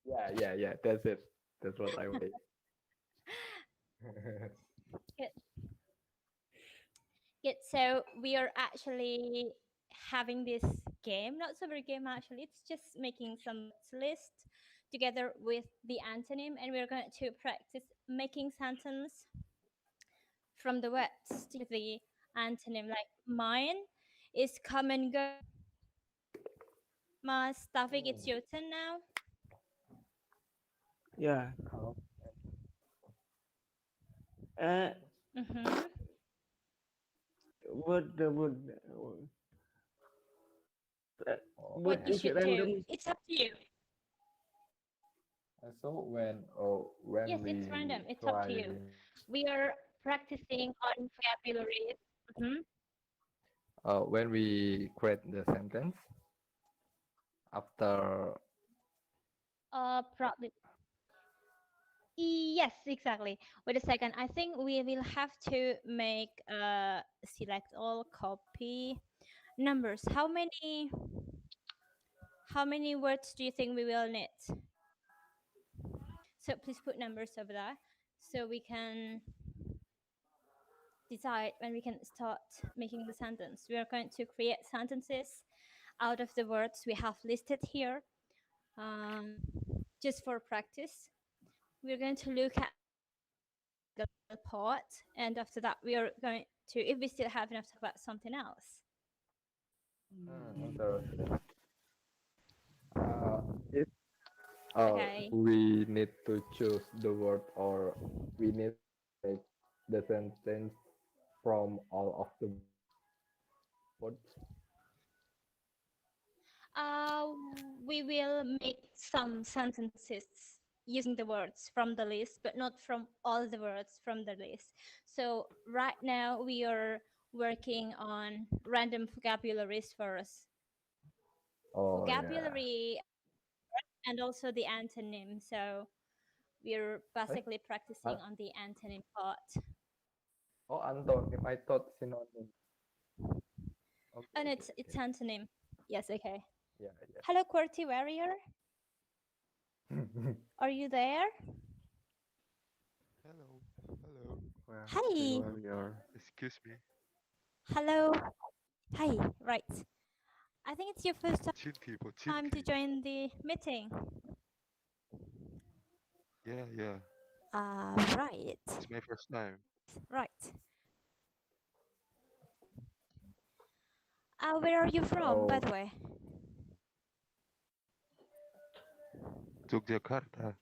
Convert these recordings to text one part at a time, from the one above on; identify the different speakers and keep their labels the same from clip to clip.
Speaker 1: Yeah. That's it. That's what I mean.
Speaker 2: Good. Good. So we are actually having this game, not super game actually. It's just making some words list together with the antonym, and we're going to practice making sentence from the words to the antonym. Like mine is come and go. Mas Tavik, it's
Speaker 1: Oh,
Speaker 2: your turn now.
Speaker 3: Yeah.
Speaker 1: come.
Speaker 3: Uh,
Speaker 2: Mm-hmm.
Speaker 3: would
Speaker 1: Oh,
Speaker 3: would
Speaker 2: What you
Speaker 3: is it
Speaker 2: should do?
Speaker 3: random?
Speaker 2: It's up to you.
Speaker 1: so when
Speaker 2: Yes, it's random.
Speaker 1: we
Speaker 2: It's up to you.
Speaker 1: try
Speaker 2: We are practicing on vocabulary. Mhm.
Speaker 1: when we create the sentence after
Speaker 2: Probably. Yes, exactly. Wait a second. I think we will have to make select all, copy numbers. How many words do you think we will need? So please put numbers over there so we can decide when we can start making the sentence. We are going to create sentences out of the words we have listed here, um, just for practice. We're going to look at the part, and after that, we are going to, if we still have enough, talk about something else.
Speaker 1: interesting. If
Speaker 2: Okay.
Speaker 1: we need to choose the word or we need to make the sentence from all of the words.
Speaker 2: Uh, we will make some sentences using the words from the list, but not from all the words from the list. So right now we are working on random vocabularies first.
Speaker 1: Oh yeah.
Speaker 2: Vocabulary and also the antonym. So we're
Speaker 1: Eh?
Speaker 2: basically practicing
Speaker 1: Ah,
Speaker 2: on the antonym part.
Speaker 1: oh, antonym. I thought synonym. Okay,
Speaker 2: And
Speaker 1: okay,
Speaker 2: it's
Speaker 1: okay.
Speaker 2: antonym. Yes, okay.
Speaker 1: Yeah, yeah.
Speaker 2: Hello, QWERTY warrior. Are you there?
Speaker 4: Hello, hello.
Speaker 3: Well,
Speaker 2: Hi.
Speaker 3: the warrior.
Speaker 4: Excuse me.
Speaker 2: Hello. Hi. Right. I think it's your first
Speaker 4: Chinky,
Speaker 2: time to
Speaker 4: Pochinki.
Speaker 2: join the meeting.
Speaker 4: Yeah, yeah.
Speaker 2: Right.
Speaker 4: It's my first time.
Speaker 2: Right. Where are you from, by
Speaker 1: Oh,
Speaker 2: the way?
Speaker 4: Yogyakarta.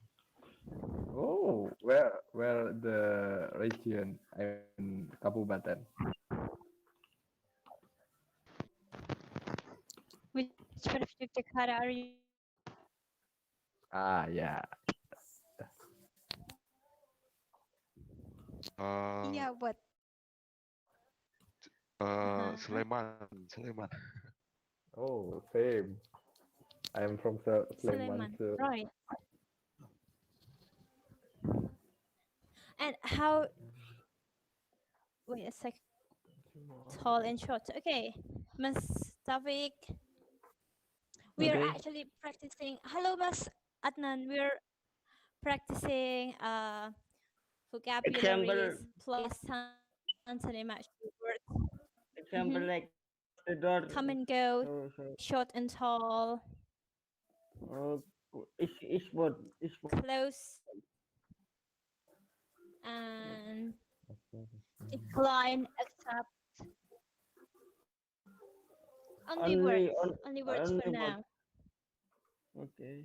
Speaker 1: oh, where the region? I mean, Kabupaten.
Speaker 2: Which part of Jakarta are you?
Speaker 1: Ah, yeah.
Speaker 4: Uh,
Speaker 2: Yeah, what? Uh-huh.
Speaker 4: Sleman.
Speaker 1: Oh, same. I'm from Sleman
Speaker 2: Sleman.
Speaker 1: too.
Speaker 2: Right. And how? Wait a sec. Tall and short. Okay, Miss Tavik. We are
Speaker 3: Okay.
Speaker 2: actually practicing. Hello, Miss Adnan. We're practicing
Speaker 3: Example
Speaker 2: vocabularies plus antonym actually words.
Speaker 3: example
Speaker 2: Mm-hmm.
Speaker 3: like the door.
Speaker 2: Come and go,
Speaker 3: So
Speaker 2: short and tall,
Speaker 3: uh, is what
Speaker 2: close and decline, accept. Only
Speaker 3: only
Speaker 2: words.
Speaker 3: on
Speaker 2: Only words for
Speaker 3: only what.
Speaker 2: now.
Speaker 3: Okay.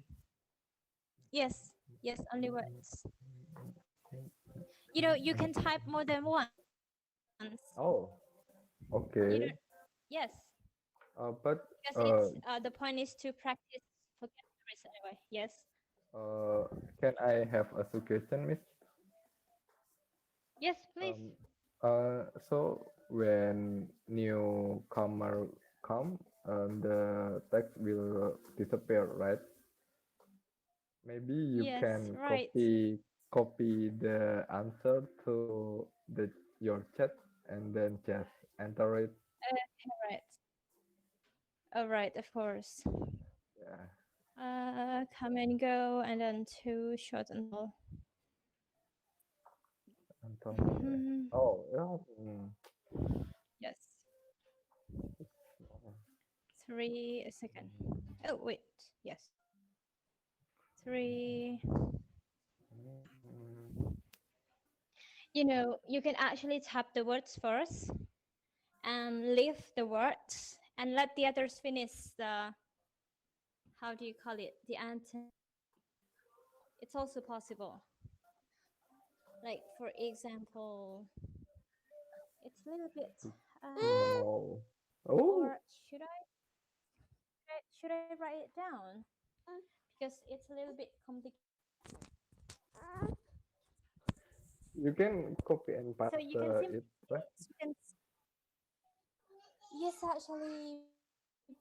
Speaker 2: Yes. Yes, only words. You can type more than once.
Speaker 1: Oh,
Speaker 2: You don't.
Speaker 1: okay.
Speaker 2: Yes,
Speaker 1: But
Speaker 2: because it's the point is to practice vocabularies anyway. Yes.
Speaker 1: uh, can I have a suggestion, Miss?
Speaker 2: Yes, please.
Speaker 1: Um, so when newcomer come, the text will disappear, right? Maybe you
Speaker 2: Yes,
Speaker 1: can
Speaker 2: right.
Speaker 1: copy the answer to your chat and then just enter it.
Speaker 2: Right. All right, of course.
Speaker 1: Yeah.
Speaker 2: come and go, and then to short and tall.
Speaker 1: Antonym.
Speaker 2: Hmm,
Speaker 1: Oh, yeah.
Speaker 2: yes. 3 a second. Oh wait, yes. 3. You can actually tap the words first and leave the words and let the others finish the, how do you call it, the anthem. It's also possible. Like for example, it's a little bit
Speaker 1: No. Oh,
Speaker 2: or should I write it down? Because it's a little bit complicated.
Speaker 1: you can copy and
Speaker 2: So
Speaker 1: paste
Speaker 2: you can simply,
Speaker 1: it, right?
Speaker 2: you can, yes, actually,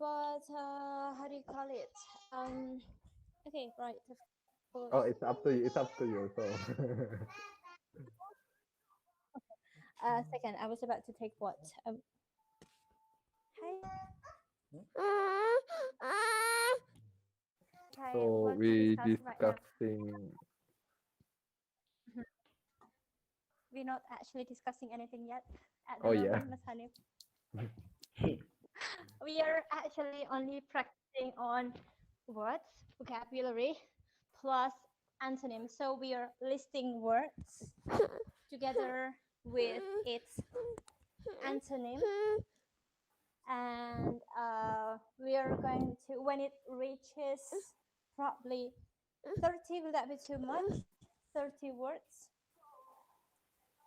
Speaker 2: but how do you call it? Okay, right. Of
Speaker 1: Oh,
Speaker 2: course.
Speaker 1: it's up to you. It's up to you. So,
Speaker 2: Second, I was about to take what? Hi. Okay,
Speaker 1: so
Speaker 2: what to
Speaker 1: we
Speaker 2: discuss right now?
Speaker 1: discussing.
Speaker 2: We're not actually discussing anything yet at the
Speaker 1: Oh yeah.
Speaker 2: moment, Mas Hanif. We are actually only practicing on words, vocabulary, plus antonyms. So we are listing words together with its antonym, and we are going to, when it reaches probably 30, will that be too much? 30 words.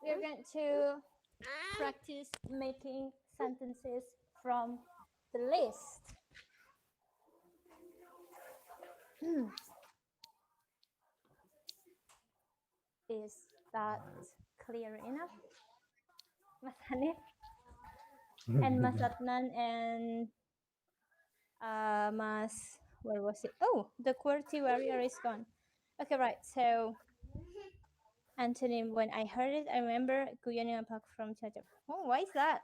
Speaker 2: We are going to practice making sentences from the list. Is that clear enough, Mas Hanif and Mas Adnan and Mas, where was it? Oh, the QWERTY warrior is gone. Okay, right. So antonym, when I heard it, I remember Guyan Pak from Chacha. Oh, why is that?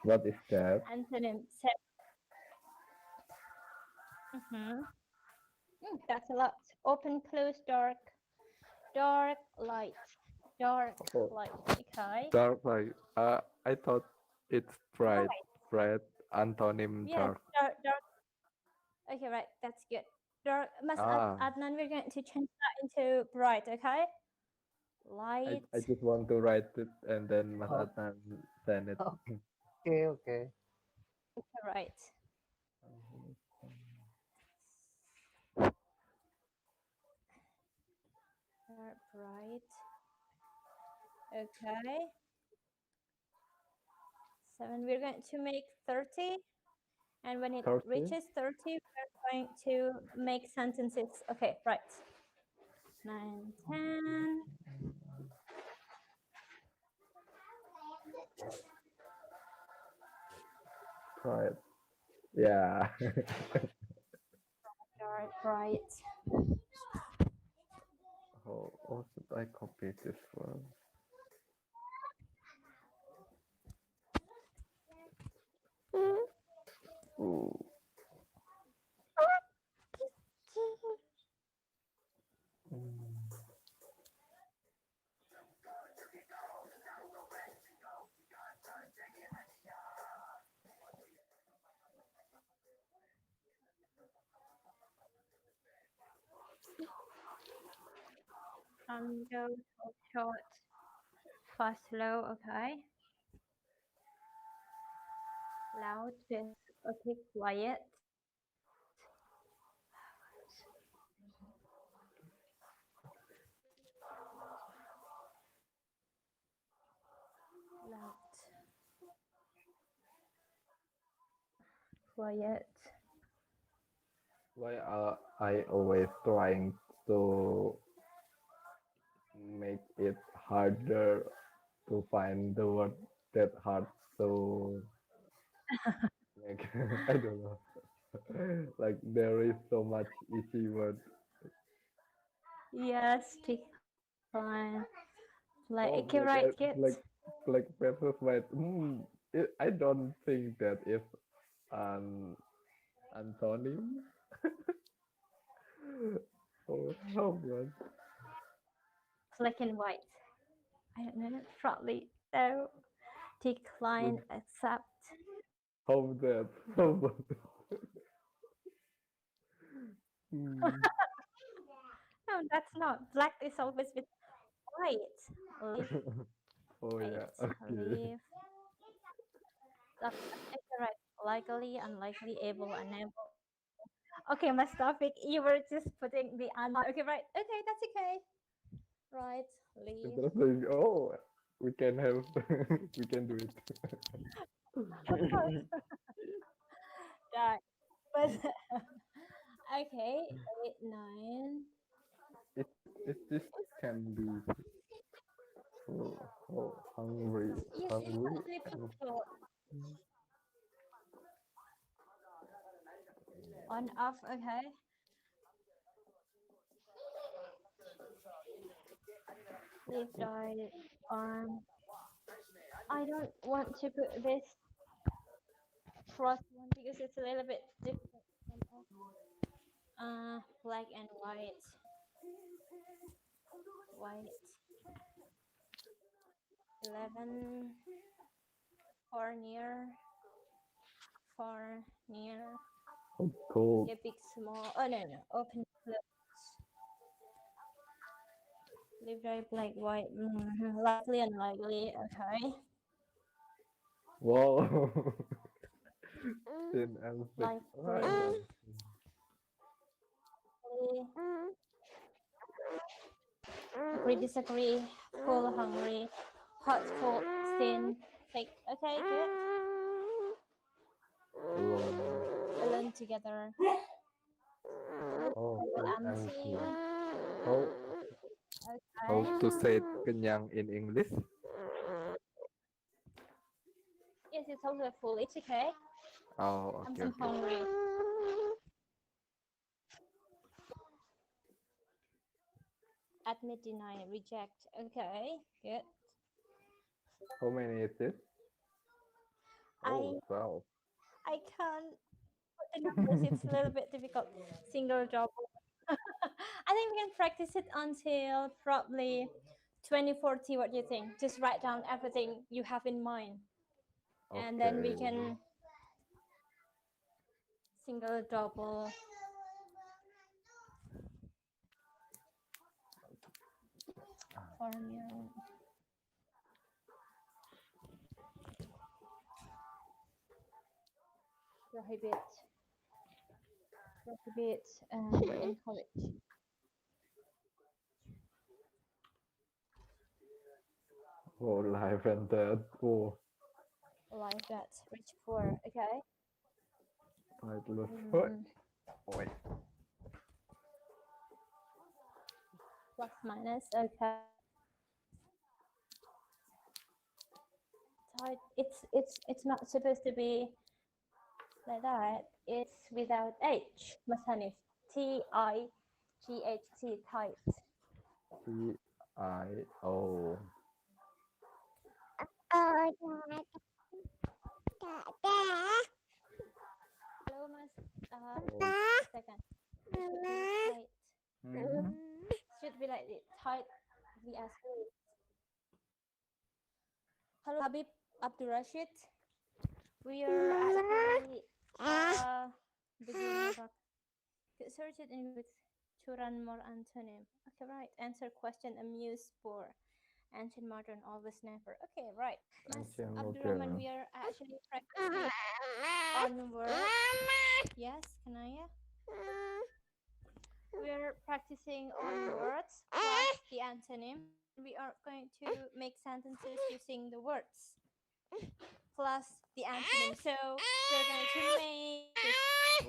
Speaker 1: What is that?
Speaker 2: Antonym. So, that's a lot. Open, close, dark, dark, light, dark,
Speaker 1: Oh,
Speaker 2: light. Okay.
Speaker 1: dark like. I thought it's bright.
Speaker 2: Right.
Speaker 1: Bright. Antonym
Speaker 2: Yes,
Speaker 1: dark.
Speaker 2: dark, dark. Okay, right. That's good. Dark. Mas
Speaker 1: Ah,
Speaker 2: Adnan, we're going to change that into bright. Okay. Light.
Speaker 1: I just want to write it and then Mas
Speaker 5: Oh.
Speaker 1: Adnan send it.
Speaker 5: Okay, okay.
Speaker 2: Okay, right. Bright. Okay. 7. We're going to make 30. And when it
Speaker 1: 30?
Speaker 2: reaches 30, we're going to make sentences. Okay, right. 9, 10.
Speaker 1: Bright. Yeah.
Speaker 2: Dark, bright.
Speaker 1: How should I copy this one? Ooh.
Speaker 2: Go short, fast, slow. Okay. Loud, yes. Okay, quiet. Loud. Quiet.
Speaker 1: Why are I always trying to make it harder to find the word that hard to make? I don't know. Like there is so much easy word.
Speaker 2: Yes, decline. Like,
Speaker 1: Oh,
Speaker 2: okay, right, kids.
Speaker 1: like versus white. I don't think that is an antonym. Oh god.
Speaker 2: Black and white. I don't know. Probably so. Decline. Accept.
Speaker 1: How that? How that? Hmm.
Speaker 2: No, that's not. Black is always with white. Leave.
Speaker 1: Oh yeah.
Speaker 2: Wait.
Speaker 1: Okay.
Speaker 2: Leave. Subject is correct. Likely, unlikely, able, unable. Okay, my topic. You were just putting the answer. Okay, right. Okay, that's okay. Right. Leave.
Speaker 1: Interesting. Oh, we can have. We can do it.
Speaker 2: Of course. Right. But okay. 8, 9.
Speaker 1: It this can be hungry,
Speaker 2: Yes, it's
Speaker 1: hungry,
Speaker 2: not
Speaker 1: and
Speaker 2: difficult. On, off. Okay. Leave, died, arm. I don't want to put this cross one because it's a little bit different from black and white. White. 11. Far near. Far near.
Speaker 1: hot, cold.
Speaker 2: A big, small. Oh no, no. Open, close. Leave, died, black, white. Likely, unlikely. Okay.
Speaker 1: Wow. Thin and thick. Right.
Speaker 2: Likely. Agree, disagree, full, hungry, hot, cold, thin, thick. Okay, good.
Speaker 1: Alone.
Speaker 2: Alone together.
Speaker 1: Oh,
Speaker 2: With
Speaker 1: and
Speaker 2: empty.
Speaker 1: empty. How how
Speaker 2: Okay.
Speaker 1: to say kenyang in English?
Speaker 2: Yes, it's also full. It's okay.
Speaker 1: Oh,
Speaker 2: I'm
Speaker 1: okay,
Speaker 2: so
Speaker 1: okay.
Speaker 2: hungry. Admit, deny, reject. Okay, good.
Speaker 1: How many is it? Oh, 12.
Speaker 2: I can't put the numbers. It's a little bit difficult. Single, double. I think we can practice it until probably 2040. What do you think? Just write down everything you have in mind, and then we
Speaker 1: Okay.
Speaker 2: can single, double. Formula. Prohibit. Prohibit and encourage.
Speaker 1: Oh, life and death. Oh,
Speaker 2: Life that rich poor. Okay.
Speaker 1: title of what?
Speaker 2: Mm,
Speaker 1: Wait.
Speaker 2: plus minus. Okay. Tight. It's not supposed to be like that. It's without H. Mas Hanif. TIGHT. Tight.
Speaker 1: T-I-O.
Speaker 2: Hello, Mas.
Speaker 1: Oh.
Speaker 2: Second. It should be tight.
Speaker 1: Mhm.
Speaker 2: Should be like it. Tight. VS. Hello, Habib Abdul Rashid. We are actually beginning of get searched in with Turan more antonym. Okay, right. Answer question amuse for ancient modern always never. Okay, right. Mas
Speaker 1: Ancient
Speaker 2: Abdurrahman,
Speaker 1: modern.
Speaker 2: we are actually practicing on words. Yes, Kanaya? We are practicing on words plus the antonym. We are going to make sentences using the words plus the antonym. So we're going to make this.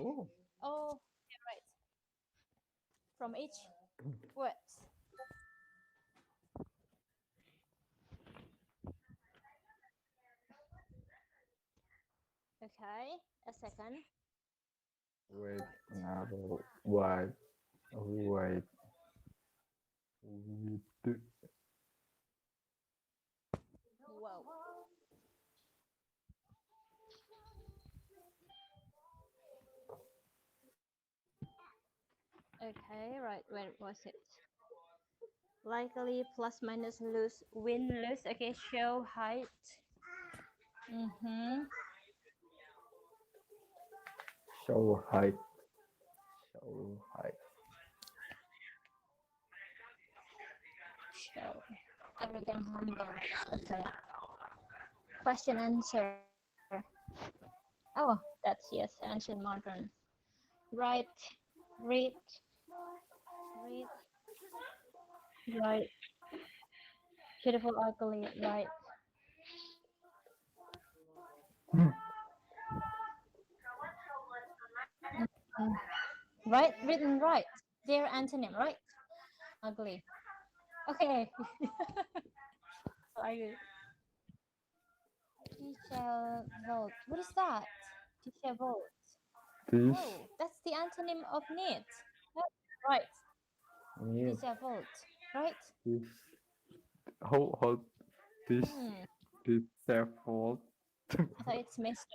Speaker 1: Oh.
Speaker 2: Oh, yeah, right. From each words. Okay, a second.
Speaker 1: Wait. Narrow. Wide. Wait. Width.
Speaker 2: Whoa. Okay, right. Where was it? Likely plus minus lose win lose. Okay, show height. Mm-hmm.
Speaker 1: Show height. Show height.
Speaker 2: Show. Everything humble. Okay. Question answer. Oh, that's yes, ancient modern. Right. Read. Read. Right. Beautiful ugly. Right. Mm. Right. Written right. Their antonym. Right. Ugly. Okay. Sorry. Teacher vote. What is that? Teacher vote.
Speaker 1: This.
Speaker 2: Oh, that's the antonym of need. Oh, right.
Speaker 1: Need.
Speaker 2: Teacher vote. Right.
Speaker 1: This. How this
Speaker 2: Hmm.
Speaker 1: disabled.
Speaker 2: I thought it's missed.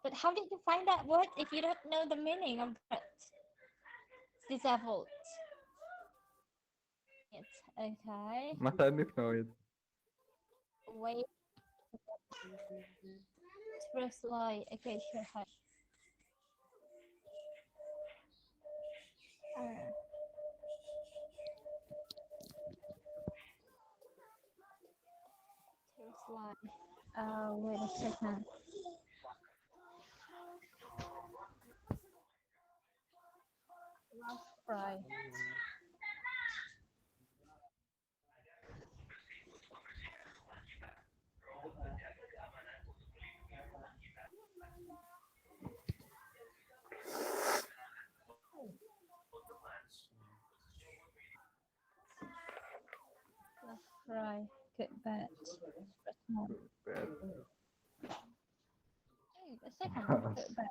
Speaker 2: But how did you find that word if you don't know the meaning of that? Disabled. It's okay.
Speaker 1: Mas Hanif know it.
Speaker 2: Wait. Express lie. Okay, sure. Hi. Express lie. Wait a second. Last fry. Last fry. Good bad. Express more.
Speaker 1: Bad.
Speaker 2: Wait a second. Good bad.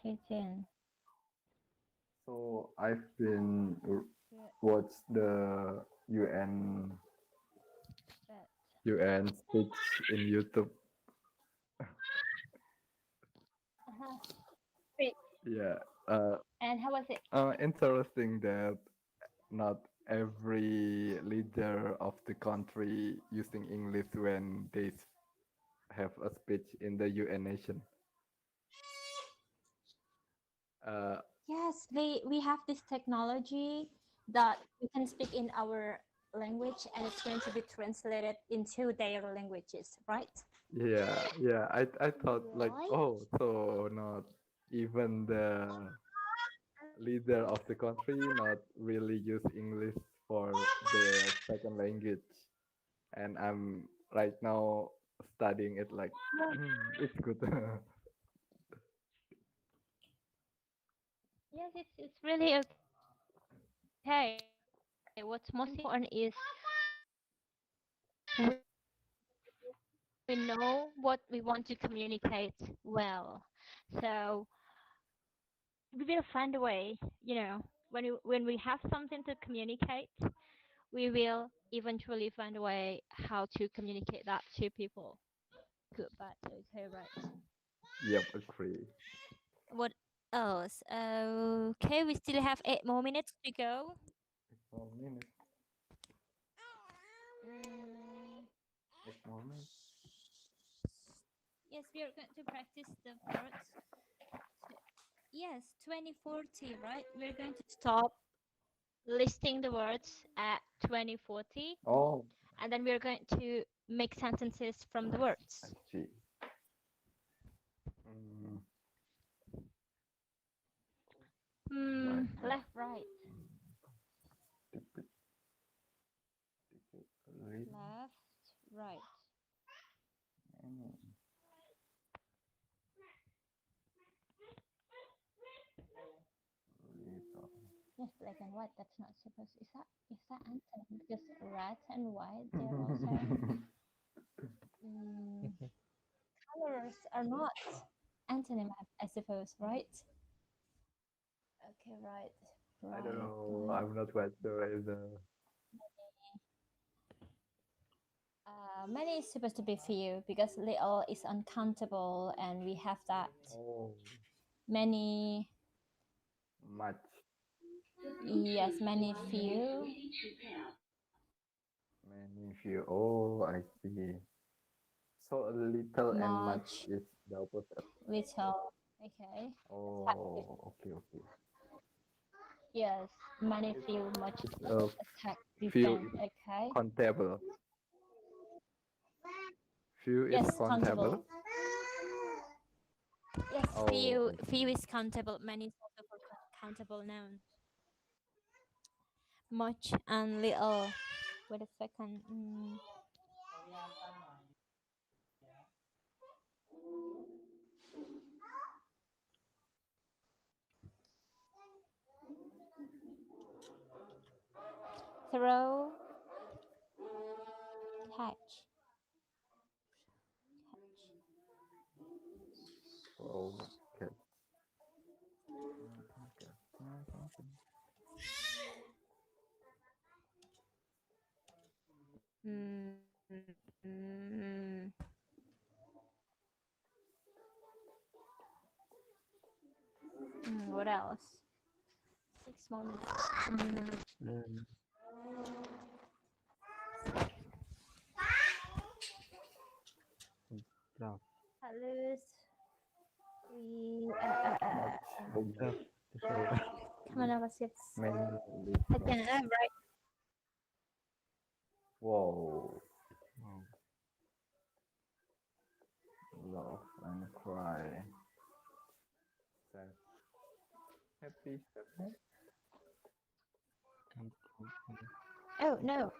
Speaker 2: Kitchen.
Speaker 1: So I've been
Speaker 2: Good
Speaker 1: watched the UN
Speaker 2: bad.
Speaker 1: UN speech in YouTube.
Speaker 2: Uh-huh.
Speaker 1: Yeah.
Speaker 2: And how was it?
Speaker 1: Interesting that not every leader of the country using English when they have a speech in the UN nation.
Speaker 2: Yes, we have this technology that we can speak in our language and it's going to be translated into their languages, right?
Speaker 1: Yeah. I thought like,
Speaker 2: Right?
Speaker 1: oh, so not even the leader of the country not really use English for their second language, and I'm right now studying it like, it's good.
Speaker 2: Yes, it's really okay. What's most important is we know what we want to communicate well. So we will find a way, when we have something to communicate, we will eventually find a way how to communicate that to people. Good, bad, okay, right.
Speaker 1: Yep, agree.
Speaker 2: What else? Okay, we still have 8 more minutes to go.
Speaker 1: 8 more minutes.
Speaker 2: Mm,
Speaker 1: 8 more minutes.
Speaker 2: yes, we are going to practice the words. Yes, 2040, right? We're going to stop listing the words at 2040,
Speaker 1: Oh,
Speaker 2: and then we're going to make sentences from the words.
Speaker 1: I see. Mm, right, right.
Speaker 2: Left, right,
Speaker 1: Tip it, read.
Speaker 2: left, right.
Speaker 1: Mm, read on.
Speaker 2: Yes, black and white. That's not supposed. Is that antonym? Because red and white, they're also colors are not antonym, I suppose, right? Okay, right,
Speaker 1: I don't
Speaker 2: right.
Speaker 1: know. I'm not quite sure either.
Speaker 2: Many is supposed to be few because little is uncountable, and we have that
Speaker 1: Oh,
Speaker 2: many
Speaker 1: much.
Speaker 2: Yes, many few.
Speaker 1: Many few. Oh, I see. So little and much
Speaker 2: Much,
Speaker 1: is the opposite.
Speaker 2: little. Okay. Active.
Speaker 1: Oh, okay, okay.
Speaker 2: Yes, many
Speaker 1: It's,
Speaker 2: few, much
Speaker 1: it's
Speaker 2: attack,
Speaker 1: few
Speaker 2: defend.
Speaker 1: is
Speaker 2: Okay.
Speaker 1: countable. Few is
Speaker 2: Yes,
Speaker 1: countable.
Speaker 2: countable. Yes,
Speaker 1: Oh, I
Speaker 2: few is countable. Many is also for countable noun. Much and little. Wait a second. Throw, catch.
Speaker 1: oh, okay.
Speaker 2: Mm, mm, what else? 6 more minutes.
Speaker 3: Mm. Draft.
Speaker 2: Halus. We,
Speaker 1: Much.
Speaker 3: Draft.
Speaker 2: come on, what's it?
Speaker 1: Many
Speaker 2: I can right.
Speaker 1: Whoa.
Speaker 3: Wow.
Speaker 1: Love and cry. Sad. Happy. Sad.
Speaker 3: Come from
Speaker 2: Oh no.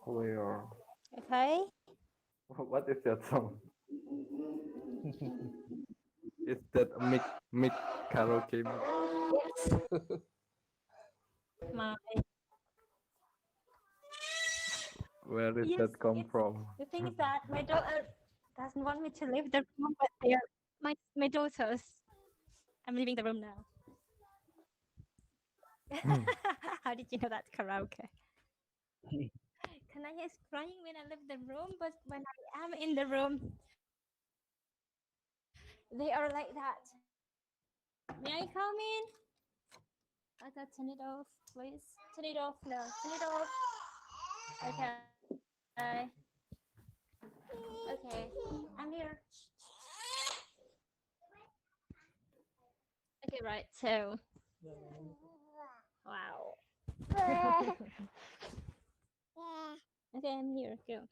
Speaker 1: Clear.
Speaker 2: Okay.
Speaker 1: What is that song? Is that a mic karaoke?
Speaker 2: My
Speaker 1: Where did
Speaker 2: yes,
Speaker 1: that come
Speaker 2: it's
Speaker 1: from?
Speaker 2: the thing is that my daughter doesn't want me to leave the room, but they're my daughters. I'm leaving the room now. How did you know that's karaoke? Kanaya is crying when I leave the room, but when I am in the room, they are like that. May I come in? I thought turn it off, please. Turn it off now. Turn it off. Okay. Okay. I'm here. Okay, right. So, wow. Okay, I'm here. Go.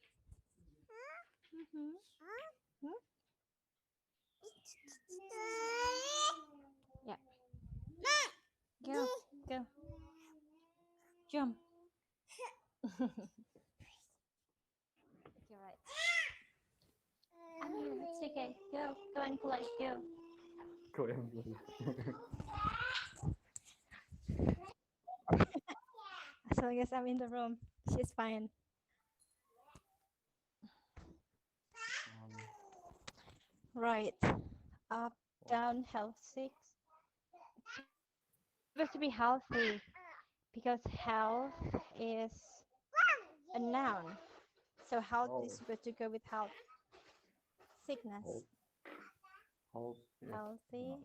Speaker 2: Mhm. Hmm? Yeah. Go. Go. Jump. Okay, right. I'm here. It's okay. Go. Go and play. Go.
Speaker 1: Go and play.
Speaker 2: As long as I'm in the room, she's fine. Right. Up, down, healthy. Supposed to be healthy because health is a noun. So health is
Speaker 1: Oh,
Speaker 2: supposed to go with health. Sickness.
Speaker 1: hope, hope is,
Speaker 2: Healthy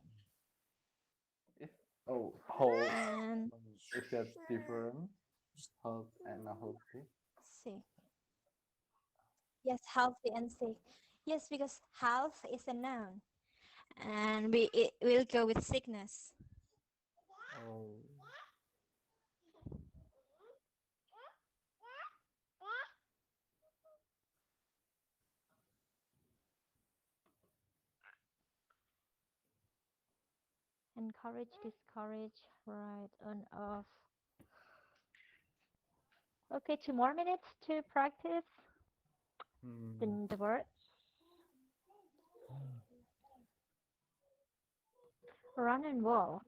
Speaker 1: is hope.
Speaker 2: and
Speaker 1: Is that different? Hope and healthy.
Speaker 2: sick. Yes, healthy and sick. Yes, because health is a noun, and it will go with sickness.
Speaker 1: Oh,
Speaker 2: Encourage, discourage, right, on, off. Okay, 2 more minutes to practice the words. Run and walk.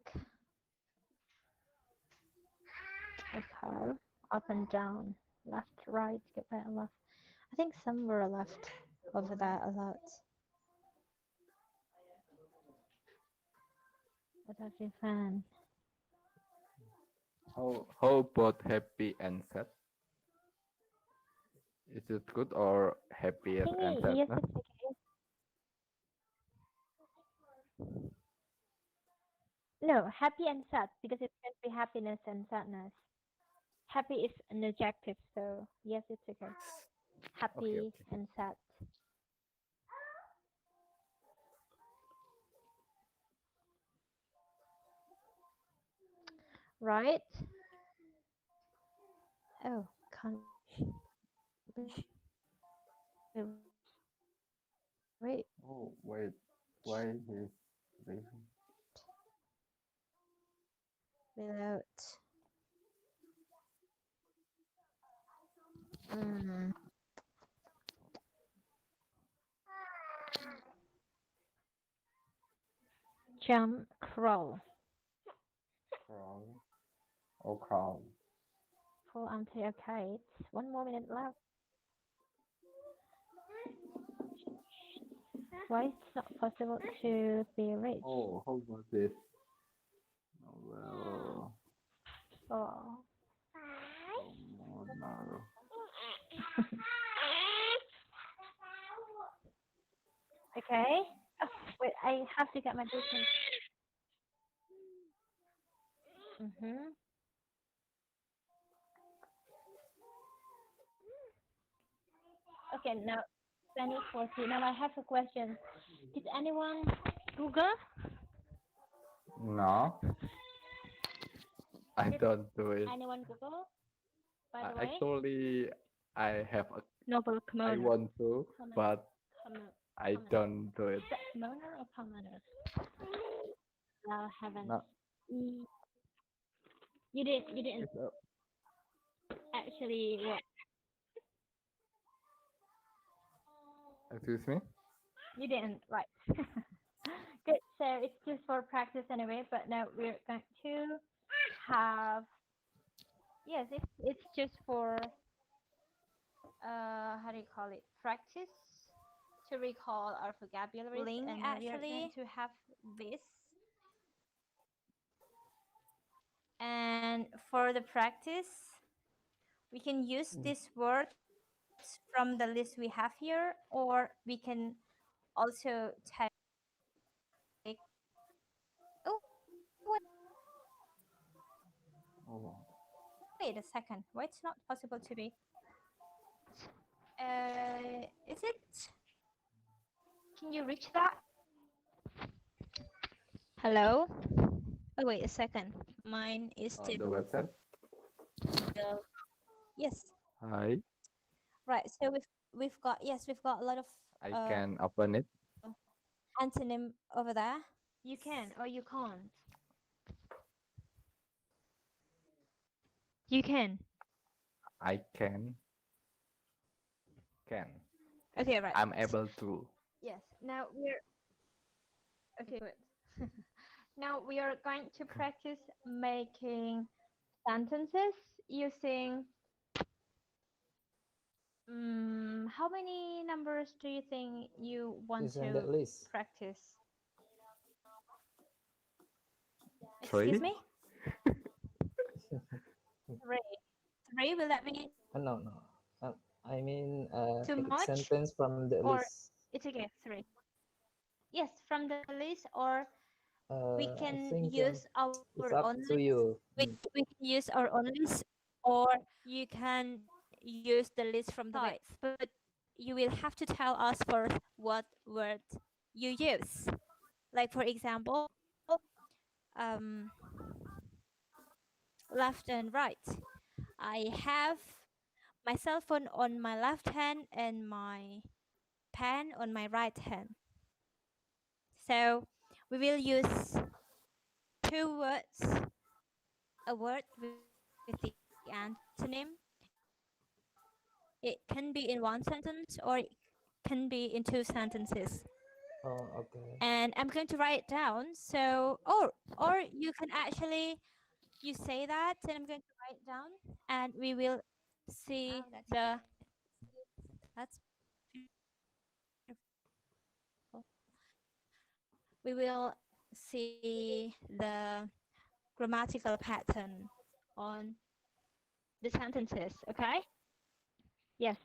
Speaker 2: Okay, up and down, left, right, get right and left. I think some were left over that a lot. But that'd be fun.
Speaker 1: How about happy and sad? Is it good or happy and
Speaker 2: Yes,
Speaker 1: sadness?
Speaker 2: it's okay. No, happy and sad because it can be happiness and sadness. Happy is an adjective, so yes, it's okay.
Speaker 1: Okay,
Speaker 2: Happy
Speaker 1: okay.
Speaker 2: and sad. Right? Oh, can't wait.
Speaker 1: Oh, wait. Why he's leaving?
Speaker 2: Without. Mm. Jump, crawl.
Speaker 1: Crown. Oh, crown.
Speaker 2: Full empty. Okay, it's 1 more minute left. Why it's not possible to be reached?
Speaker 1: Oh, how about this? Oh, well,
Speaker 2: Oh.
Speaker 1: oh no.
Speaker 2: Okay. Oh, wait, I have to get my business. Mhm. Okay, now 2040. Now I have a question. Did anyone Google?
Speaker 1: No, I
Speaker 2: Did
Speaker 1: don't do it.
Speaker 2: anyone Google? By the way,
Speaker 1: Actually, I have a,
Speaker 2: Noble
Speaker 1: I
Speaker 2: Commoner.
Speaker 1: want to, but I
Speaker 2: Commoner.
Speaker 1: don't do it.
Speaker 2: Is that Commoner or Commoner? I haven't.
Speaker 1: No,
Speaker 2: You didn't. You didn't
Speaker 1: it's a,
Speaker 2: actually what?
Speaker 1: excuse me.
Speaker 2: You didn't, right? Good. So it's just for practice anyway. But now we're going to have. Yes, it's just for how do you call it? Practice to recall our vocabularies.
Speaker 5: Link
Speaker 2: And we are going
Speaker 5: actually,
Speaker 2: to have this.
Speaker 5: and for the practice, we can use
Speaker 3: Mm.
Speaker 5: these words from the list we have here, or we can also take. Oh,
Speaker 1: Oh,
Speaker 5: wait a second. Why it's not possible to be? Is it? Can you reach that? Hello. Oh, wait a second. Mine is
Speaker 1: on the
Speaker 5: still.
Speaker 1: website.
Speaker 5: Yes.
Speaker 1: Hi,
Speaker 5: Right. So we've got, yes, we've got a lot of
Speaker 1: I can open it.
Speaker 5: antonym over there.
Speaker 2: You can or you can't. You can.
Speaker 1: I can. Can.
Speaker 5: Okay, right.
Speaker 1: I'm able to.
Speaker 2: Yes. Now we're okay. Good. Now we are going to practice making sentences using. How many numbers do you think you want
Speaker 3: Is on
Speaker 2: to
Speaker 3: that list.
Speaker 2: practice?
Speaker 1: Three?
Speaker 5: Excuse me? Three. Three, will that be
Speaker 3: No, no. I mean,
Speaker 2: Too
Speaker 3: make a
Speaker 2: much?
Speaker 3: sentence from the
Speaker 2: Or-
Speaker 3: list.
Speaker 2: It's okay. 3. Yes, from the list, or we
Speaker 3: I
Speaker 2: can
Speaker 3: think
Speaker 2: use our
Speaker 3: it's up
Speaker 2: own
Speaker 3: to
Speaker 2: list.
Speaker 3: you.
Speaker 5: we can use our own list, or you can use the list from the sites, but you will have to tell us first what word you use. Like for example, um, left and right. I have my cell phone on my left hand and my pen on my right hand. So we will use two words, a word with the antonym. It can be in one sentence or it can be in two sentences.
Speaker 3: Oh, okay.
Speaker 5: And I'm going to write it down. So, or you can actually, you say that, and I'm going to write it down, and we will see the. That's beautiful. We will see the grammatical pattern on the sentences. Okay? Yes.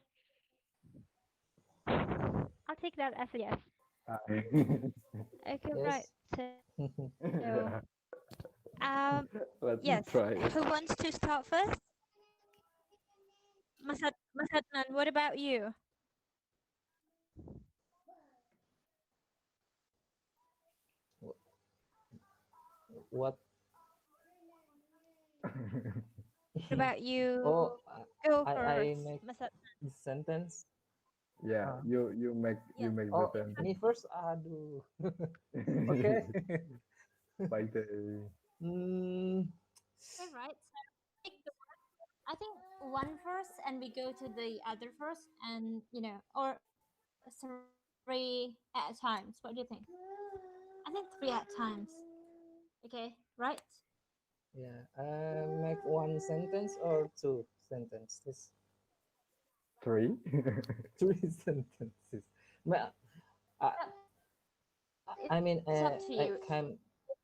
Speaker 5: I'll take that as a yes. Okay, right.
Speaker 3: Yes.
Speaker 5: So, um,
Speaker 1: Let me
Speaker 5: yes.
Speaker 1: try it.
Speaker 5: Who wants to start first? Mas Adnan, what about you?
Speaker 3: What?
Speaker 5: What about you?
Speaker 3: Oh,
Speaker 5: Go
Speaker 3: I
Speaker 5: first,
Speaker 3: make
Speaker 5: Mas Adnan.
Speaker 3: the sentence.
Speaker 1: Yeah,
Speaker 3: Uh,
Speaker 1: you make
Speaker 5: Yes.
Speaker 1: the
Speaker 3: oh,
Speaker 1: sentence.
Speaker 3: me first. Aduh. Okay.
Speaker 1: By the
Speaker 3: Hmm.
Speaker 2: Okay, right. So I think one first, and we go to the other first, and or three at a times. What do you think? I think three at times. Okay, right?
Speaker 3: Yeah. Make one sentence or two sentences.
Speaker 1: three.
Speaker 3: Three sentences. But I,
Speaker 2: It's
Speaker 3: I mean,
Speaker 2: up to
Speaker 3: I
Speaker 2: you.
Speaker 3: can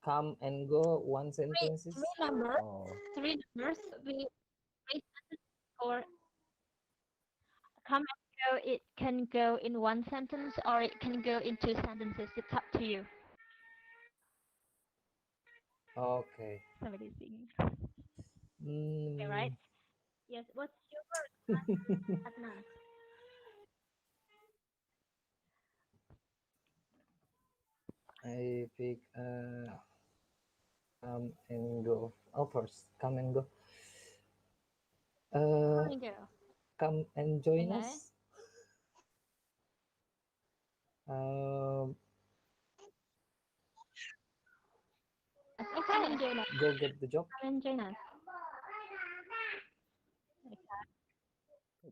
Speaker 3: come and go one sentences.
Speaker 2: Three numbers.
Speaker 1: Oh,
Speaker 2: Three numbers. We three sentences or come and go. It can go in one sentence or it can go in two sentences. It's up to you.
Speaker 3: Okay.
Speaker 2: Somebody's speaking. Okay,
Speaker 3: Mm.
Speaker 2: right? Yes. What's your word, Adnan?
Speaker 3: I pick come and go. Oh, first come and go.
Speaker 2: Come
Speaker 3: Uh,
Speaker 2: and go.
Speaker 3: come and join
Speaker 2: Okay.
Speaker 3: us. Um,
Speaker 2: Okay. Come and join us.
Speaker 3: go get the job.
Speaker 2: Come and join us.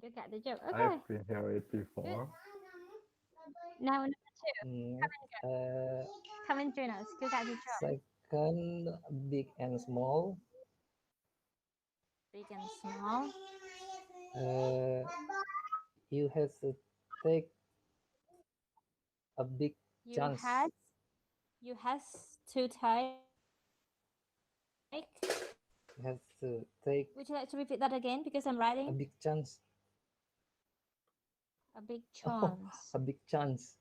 Speaker 2: You got the joke. Okay.
Speaker 1: I've been here it before.
Speaker 2: Now number two.
Speaker 3: Mm,
Speaker 2: Come and join us. You got the joke.
Speaker 3: second, big and small.
Speaker 2: Big and small.
Speaker 3: You have to take a big
Speaker 2: You
Speaker 3: chance.
Speaker 2: has to take.
Speaker 3: You have to take
Speaker 2: Would you like to repeat that again? Because I'm
Speaker 3: a
Speaker 2: writing
Speaker 3: big chance.
Speaker 2: a big
Speaker 3: Oh,
Speaker 2: chance.
Speaker 3: a big chance.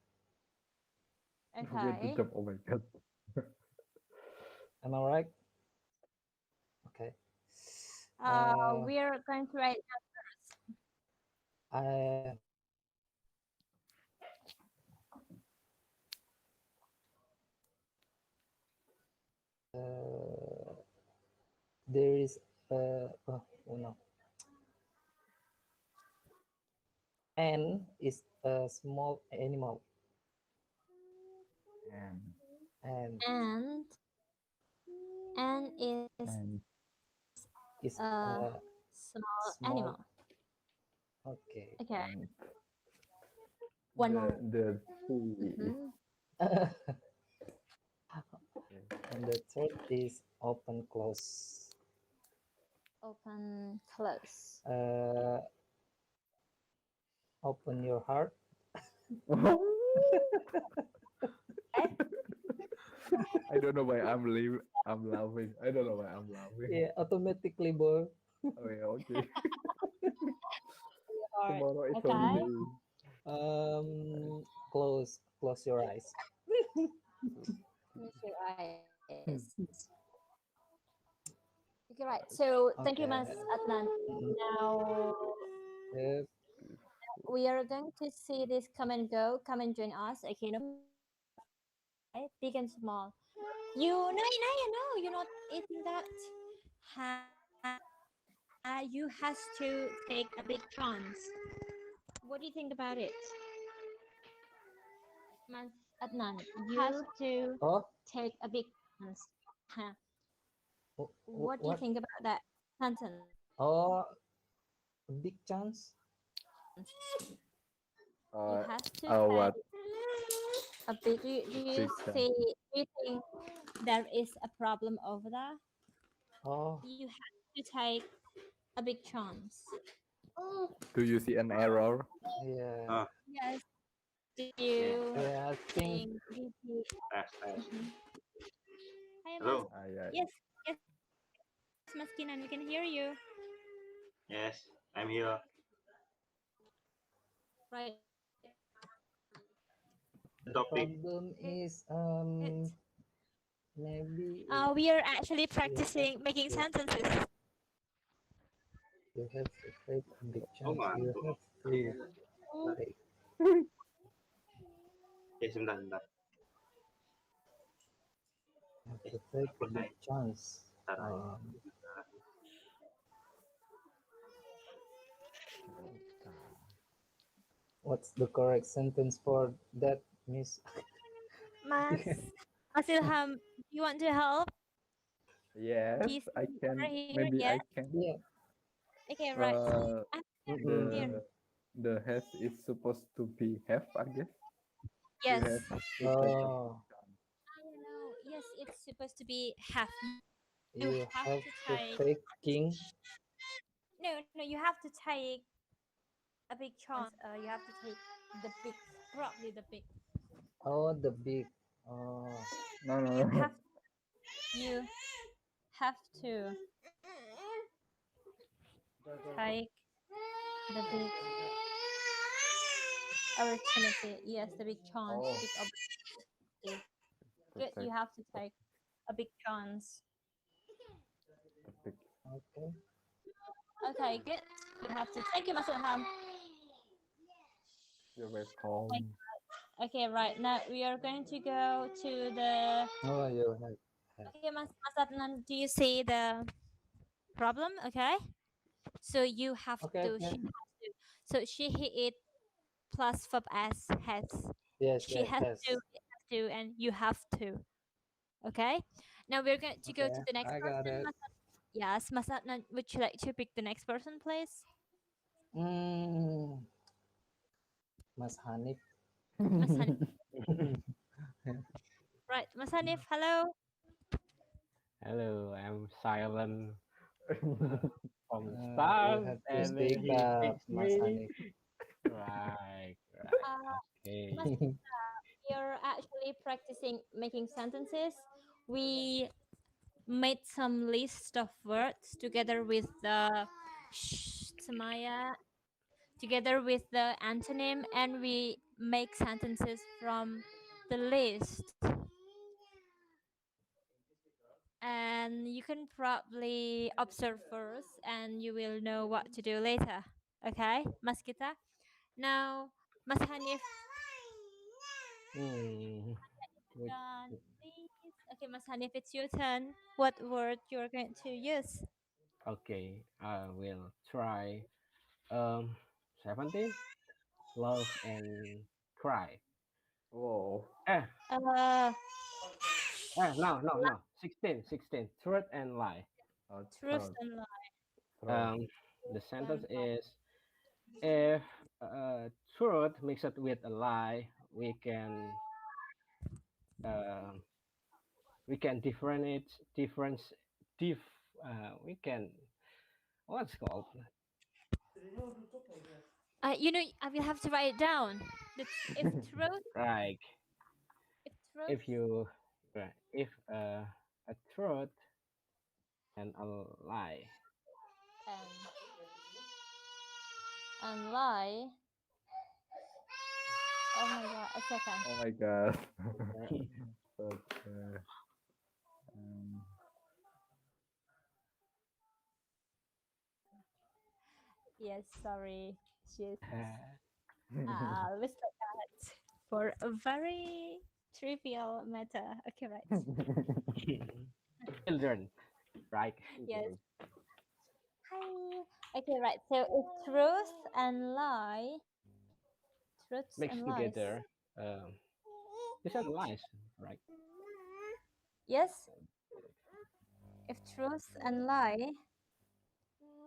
Speaker 1: Get the
Speaker 2: Okay.
Speaker 1: job. Oh my god.
Speaker 3: Am I right? Okay.
Speaker 2: We're going to write
Speaker 3: I there is oh no. N is a small animal
Speaker 1: And
Speaker 3: and
Speaker 2: and is
Speaker 1: and
Speaker 3: is
Speaker 2: a
Speaker 3: a
Speaker 2: small
Speaker 3: small.
Speaker 2: animal.
Speaker 3: Okay.
Speaker 2: Okay.
Speaker 1: and
Speaker 2: One more.
Speaker 1: the sea.
Speaker 2: Mhm.
Speaker 3: And the third is open close.
Speaker 2: Open, close.
Speaker 3: Open your heart.
Speaker 1: I don't know why I'm laughing. I don't know why I'm laughing.
Speaker 3: Yeah, automatically, boy.
Speaker 1: Oh yeah, okay.
Speaker 2: Heart.
Speaker 1: Tomorrow is
Speaker 2: Okay.
Speaker 1: holiday.
Speaker 3: Close your eyes.
Speaker 2: Close your eyes. Okay, right. So thank you, Mas
Speaker 3: Okay.
Speaker 2: Adnan. Now
Speaker 3: Yep.
Speaker 2: we are going to see this come and go. Come and join us. Okay, no, right? Big and small. You know, you're not eating that. You has to take a big chance. What do you think about it, Mas Adnan? You has to
Speaker 3: Oh,
Speaker 2: take a big chance. Huh.
Speaker 3: what?
Speaker 2: What do you think about that sentence?
Speaker 3: Oh, a big chance.
Speaker 2: You have to
Speaker 1: What?
Speaker 2: take a big. Do you
Speaker 1: Big chance.
Speaker 2: see? Do you think there is a problem over there?
Speaker 3: Oh,
Speaker 2: You have to take a big chance.
Speaker 1: Do you see an error?
Speaker 3: yeah.
Speaker 2: Yes. Do you
Speaker 3: Yeah, I think
Speaker 2: think? Mhm. Hi,
Speaker 6: Hello.
Speaker 2: Mas.
Speaker 1: Yeah.
Speaker 2: Yes. Yes. Maskinan. We can hear you.
Speaker 6: Yes, I'm here.
Speaker 2: Right.
Speaker 6: The topic.
Speaker 3: Problem is
Speaker 2: Good.
Speaker 3: maybe
Speaker 2: We are actually practicing making
Speaker 3: to-
Speaker 2: sentences.
Speaker 3: you have to take a big
Speaker 6: Oh,
Speaker 3: chance. You
Speaker 6: ngantuk.
Speaker 3: have to like
Speaker 6: Ya, sebentar.
Speaker 3: have to take a big chance.
Speaker 6: Bentar.
Speaker 3: What's the correct sentence for that, Miss?
Speaker 2: Mas Ilham, you want to help?
Speaker 1: Yes,
Speaker 2: Do you
Speaker 1: I
Speaker 2: see
Speaker 1: can.
Speaker 2: over here?
Speaker 1: Maybe
Speaker 2: Yeah.
Speaker 1: I can.
Speaker 3: Yeah.
Speaker 2: Okay, right. I'm here.
Speaker 1: The has is supposed to be have, I guess.
Speaker 2: Yes.
Speaker 1: You have to take a
Speaker 3: Oh,
Speaker 2: I know. Yes, it's supposed to be have.
Speaker 3: you
Speaker 2: have
Speaker 3: have
Speaker 2: to
Speaker 3: to
Speaker 2: take-
Speaker 3: take king.
Speaker 2: No, you have to take a big chance. You have to take the big, probably the big.
Speaker 3: Oh, the big. Oh,
Speaker 1: no, no,
Speaker 2: You
Speaker 1: no.
Speaker 2: have, you have to take the big opportunity. Yes, the big chance.
Speaker 1: Oh.
Speaker 2: Big opportunity.
Speaker 1: To
Speaker 2: Good.
Speaker 1: take
Speaker 2: You have to take a big chance.
Speaker 1: a big.
Speaker 3: okay.
Speaker 2: Okay, good. You have to. Thank you, Mas Ilham.
Speaker 1: You're welcome.
Speaker 2: Okay, right now we are going to go to the.
Speaker 3: Oh, you have.
Speaker 2: Okay, Mas Adnan, do you see the problem? Okay, so you have
Speaker 3: Okay,
Speaker 2: to.
Speaker 3: okay.
Speaker 2: She has to. So she hit it plus verb as has.
Speaker 3: Yes,
Speaker 2: She
Speaker 3: yes,
Speaker 2: has
Speaker 3: yes.
Speaker 2: to, and you have to. Okay. Now we're going to go to
Speaker 3: Okay,
Speaker 2: the next
Speaker 3: I got
Speaker 2: person.
Speaker 3: it.
Speaker 2: Yes, Mas Adnan, would you like to pick the next person, please?
Speaker 3: Mas Hanif.
Speaker 2: Mas Hanif. Right, Mas Hanif. Hello.
Speaker 7: Hello, I'm silent from the
Speaker 3: You
Speaker 7: start,
Speaker 3: have to
Speaker 7: and then
Speaker 3: speak
Speaker 7: he
Speaker 3: up,
Speaker 7: picks
Speaker 3: Mas
Speaker 7: me.
Speaker 3: Hanif.
Speaker 7: Right,
Speaker 2: Uh,
Speaker 7: okay.
Speaker 2: Mas we're actually practicing making sentences. We made some list of words together with the Samaya, together with the antonym, and we make sentences from the list. And you can probably observe first, and you will know what to do later. Okay, Mas Kita. Now, Mas Hanif,
Speaker 7: Hmm. Which-
Speaker 2: turn, please. Okay, Mas Hanif, it's your turn. What word you're going to use?
Speaker 7: Okay, I will try. 17, love and cry.
Speaker 1: Whoa.
Speaker 2: Uh,
Speaker 7: No. 16, truth and lie.
Speaker 2: truth
Speaker 1: Throat.
Speaker 2: and lie.
Speaker 7: Um, the sentence is, if truth mixed with a lie, we can differentiate we can, what's called,
Speaker 2: I will have to write it down. If truth,
Speaker 7: like
Speaker 2: if truth,
Speaker 7: if you if a truth and a lie.
Speaker 2: and lie. Oh my god! A second.
Speaker 1: Oh my god.
Speaker 7: Right.
Speaker 1: Okay. Um,
Speaker 2: Yes, sorry. She's let's like that for a very trivial matter. Okay, right.
Speaker 7: Children, right?
Speaker 2: Yes. Hi. Okay, right. So if truth and lie, truths
Speaker 7: Mixed
Speaker 2: and lies.
Speaker 7: together. These are lies, right?
Speaker 2: Yes. If truth and lie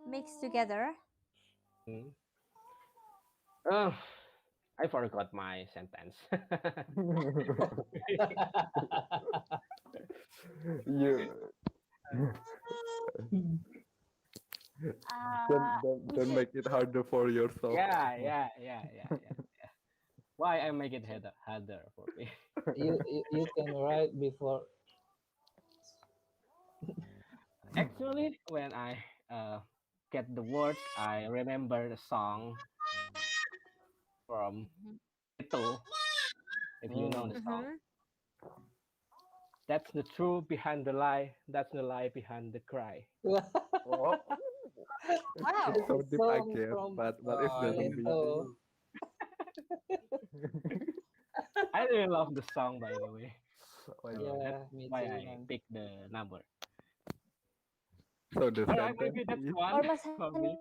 Speaker 2: mixed together,
Speaker 7: Mm. Oh, I forgot my sentence.
Speaker 1: you don't make it harder for yourself.
Speaker 7: yeah. Why I make it harder for me?
Speaker 3: You can write before.
Speaker 7: Actually, when I get the words, I remember the song from Itu, if you know the song.
Speaker 5: Mm-hmm.
Speaker 7: That's the truth behind the lie. That's the lie behind the cry.
Speaker 1: Oh,
Speaker 5: Wow.
Speaker 1: it's so
Speaker 3: It's a
Speaker 1: deep, I
Speaker 3: song
Speaker 1: guess,
Speaker 3: from
Speaker 1: but it doesn't be.
Speaker 3: Itu.
Speaker 7: I really love the song, by the way.
Speaker 1: Oh,
Speaker 7: So
Speaker 1: yeah.
Speaker 3: Yeah,
Speaker 7: that's
Speaker 3: me
Speaker 7: why
Speaker 3: too,
Speaker 7: I
Speaker 3: man.
Speaker 7: picked the number.
Speaker 1: So the
Speaker 7: All right,
Speaker 1: sentence
Speaker 7: maybe that's
Speaker 1: is
Speaker 7: one
Speaker 5: Or Mas
Speaker 7: for me.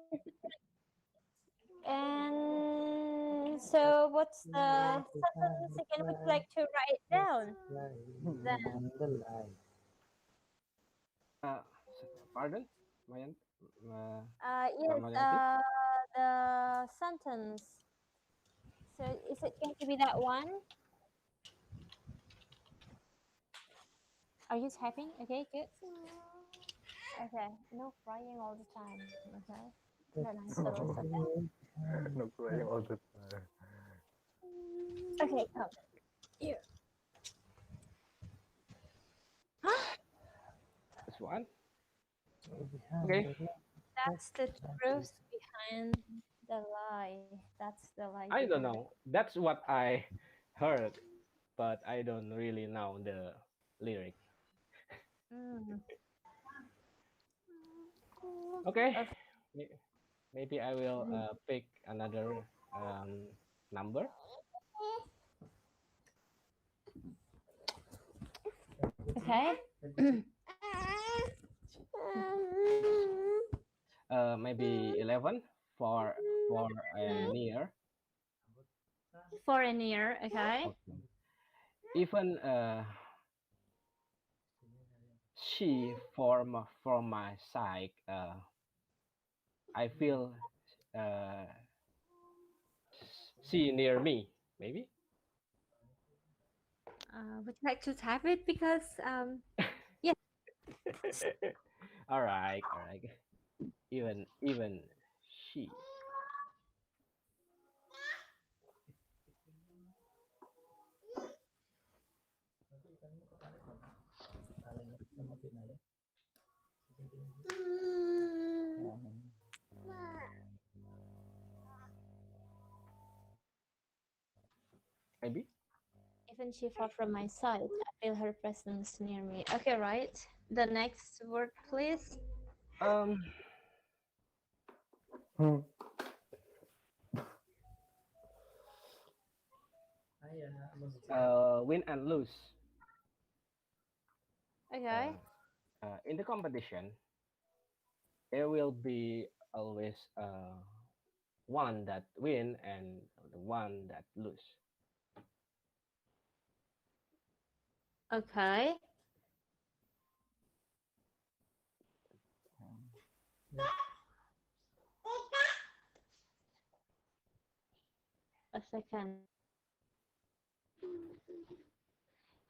Speaker 5: And so, what's the sentence again? Would you like to write it down? Then,
Speaker 3: Behind the lie.
Speaker 7: Pardon, Mayan?
Speaker 5: yes,
Speaker 7: Mayanti?
Speaker 5: the sentence. So, is it going to be that one? Are you typing? Okay, good. Okay, no crying all the time. Okay, then I still listen.
Speaker 1: no crying all the time.
Speaker 5: Okay, come. Here.
Speaker 7: That's one.
Speaker 3: Behind
Speaker 7: Okay.
Speaker 3: the lie.
Speaker 5: That's the truth behind the lie. That's the lie
Speaker 7: I don't
Speaker 5: behind.
Speaker 7: know. That's what I heard, but I don't really know the lyric.
Speaker 5: Mm.
Speaker 7: Okay.
Speaker 5: Okay.
Speaker 7: Maybe I will pick another number.
Speaker 5: Okay.
Speaker 7: Maybe 11 for a near.
Speaker 5: For a year. Okay.
Speaker 7: Okay. Even she from my side, I feel uh, she near me. Maybe.
Speaker 5: Would you like to type it because
Speaker 7: All right, all right. Even she. Maybe.
Speaker 5: even she far from my side, I feel her presence near me. Okay, right. The next word, please.
Speaker 7: Um.
Speaker 1: Hmm.
Speaker 7: Win and lose.
Speaker 5: Okay.
Speaker 7: In the competition, there will be always one that win and the one that lose.
Speaker 5: Okay. A second.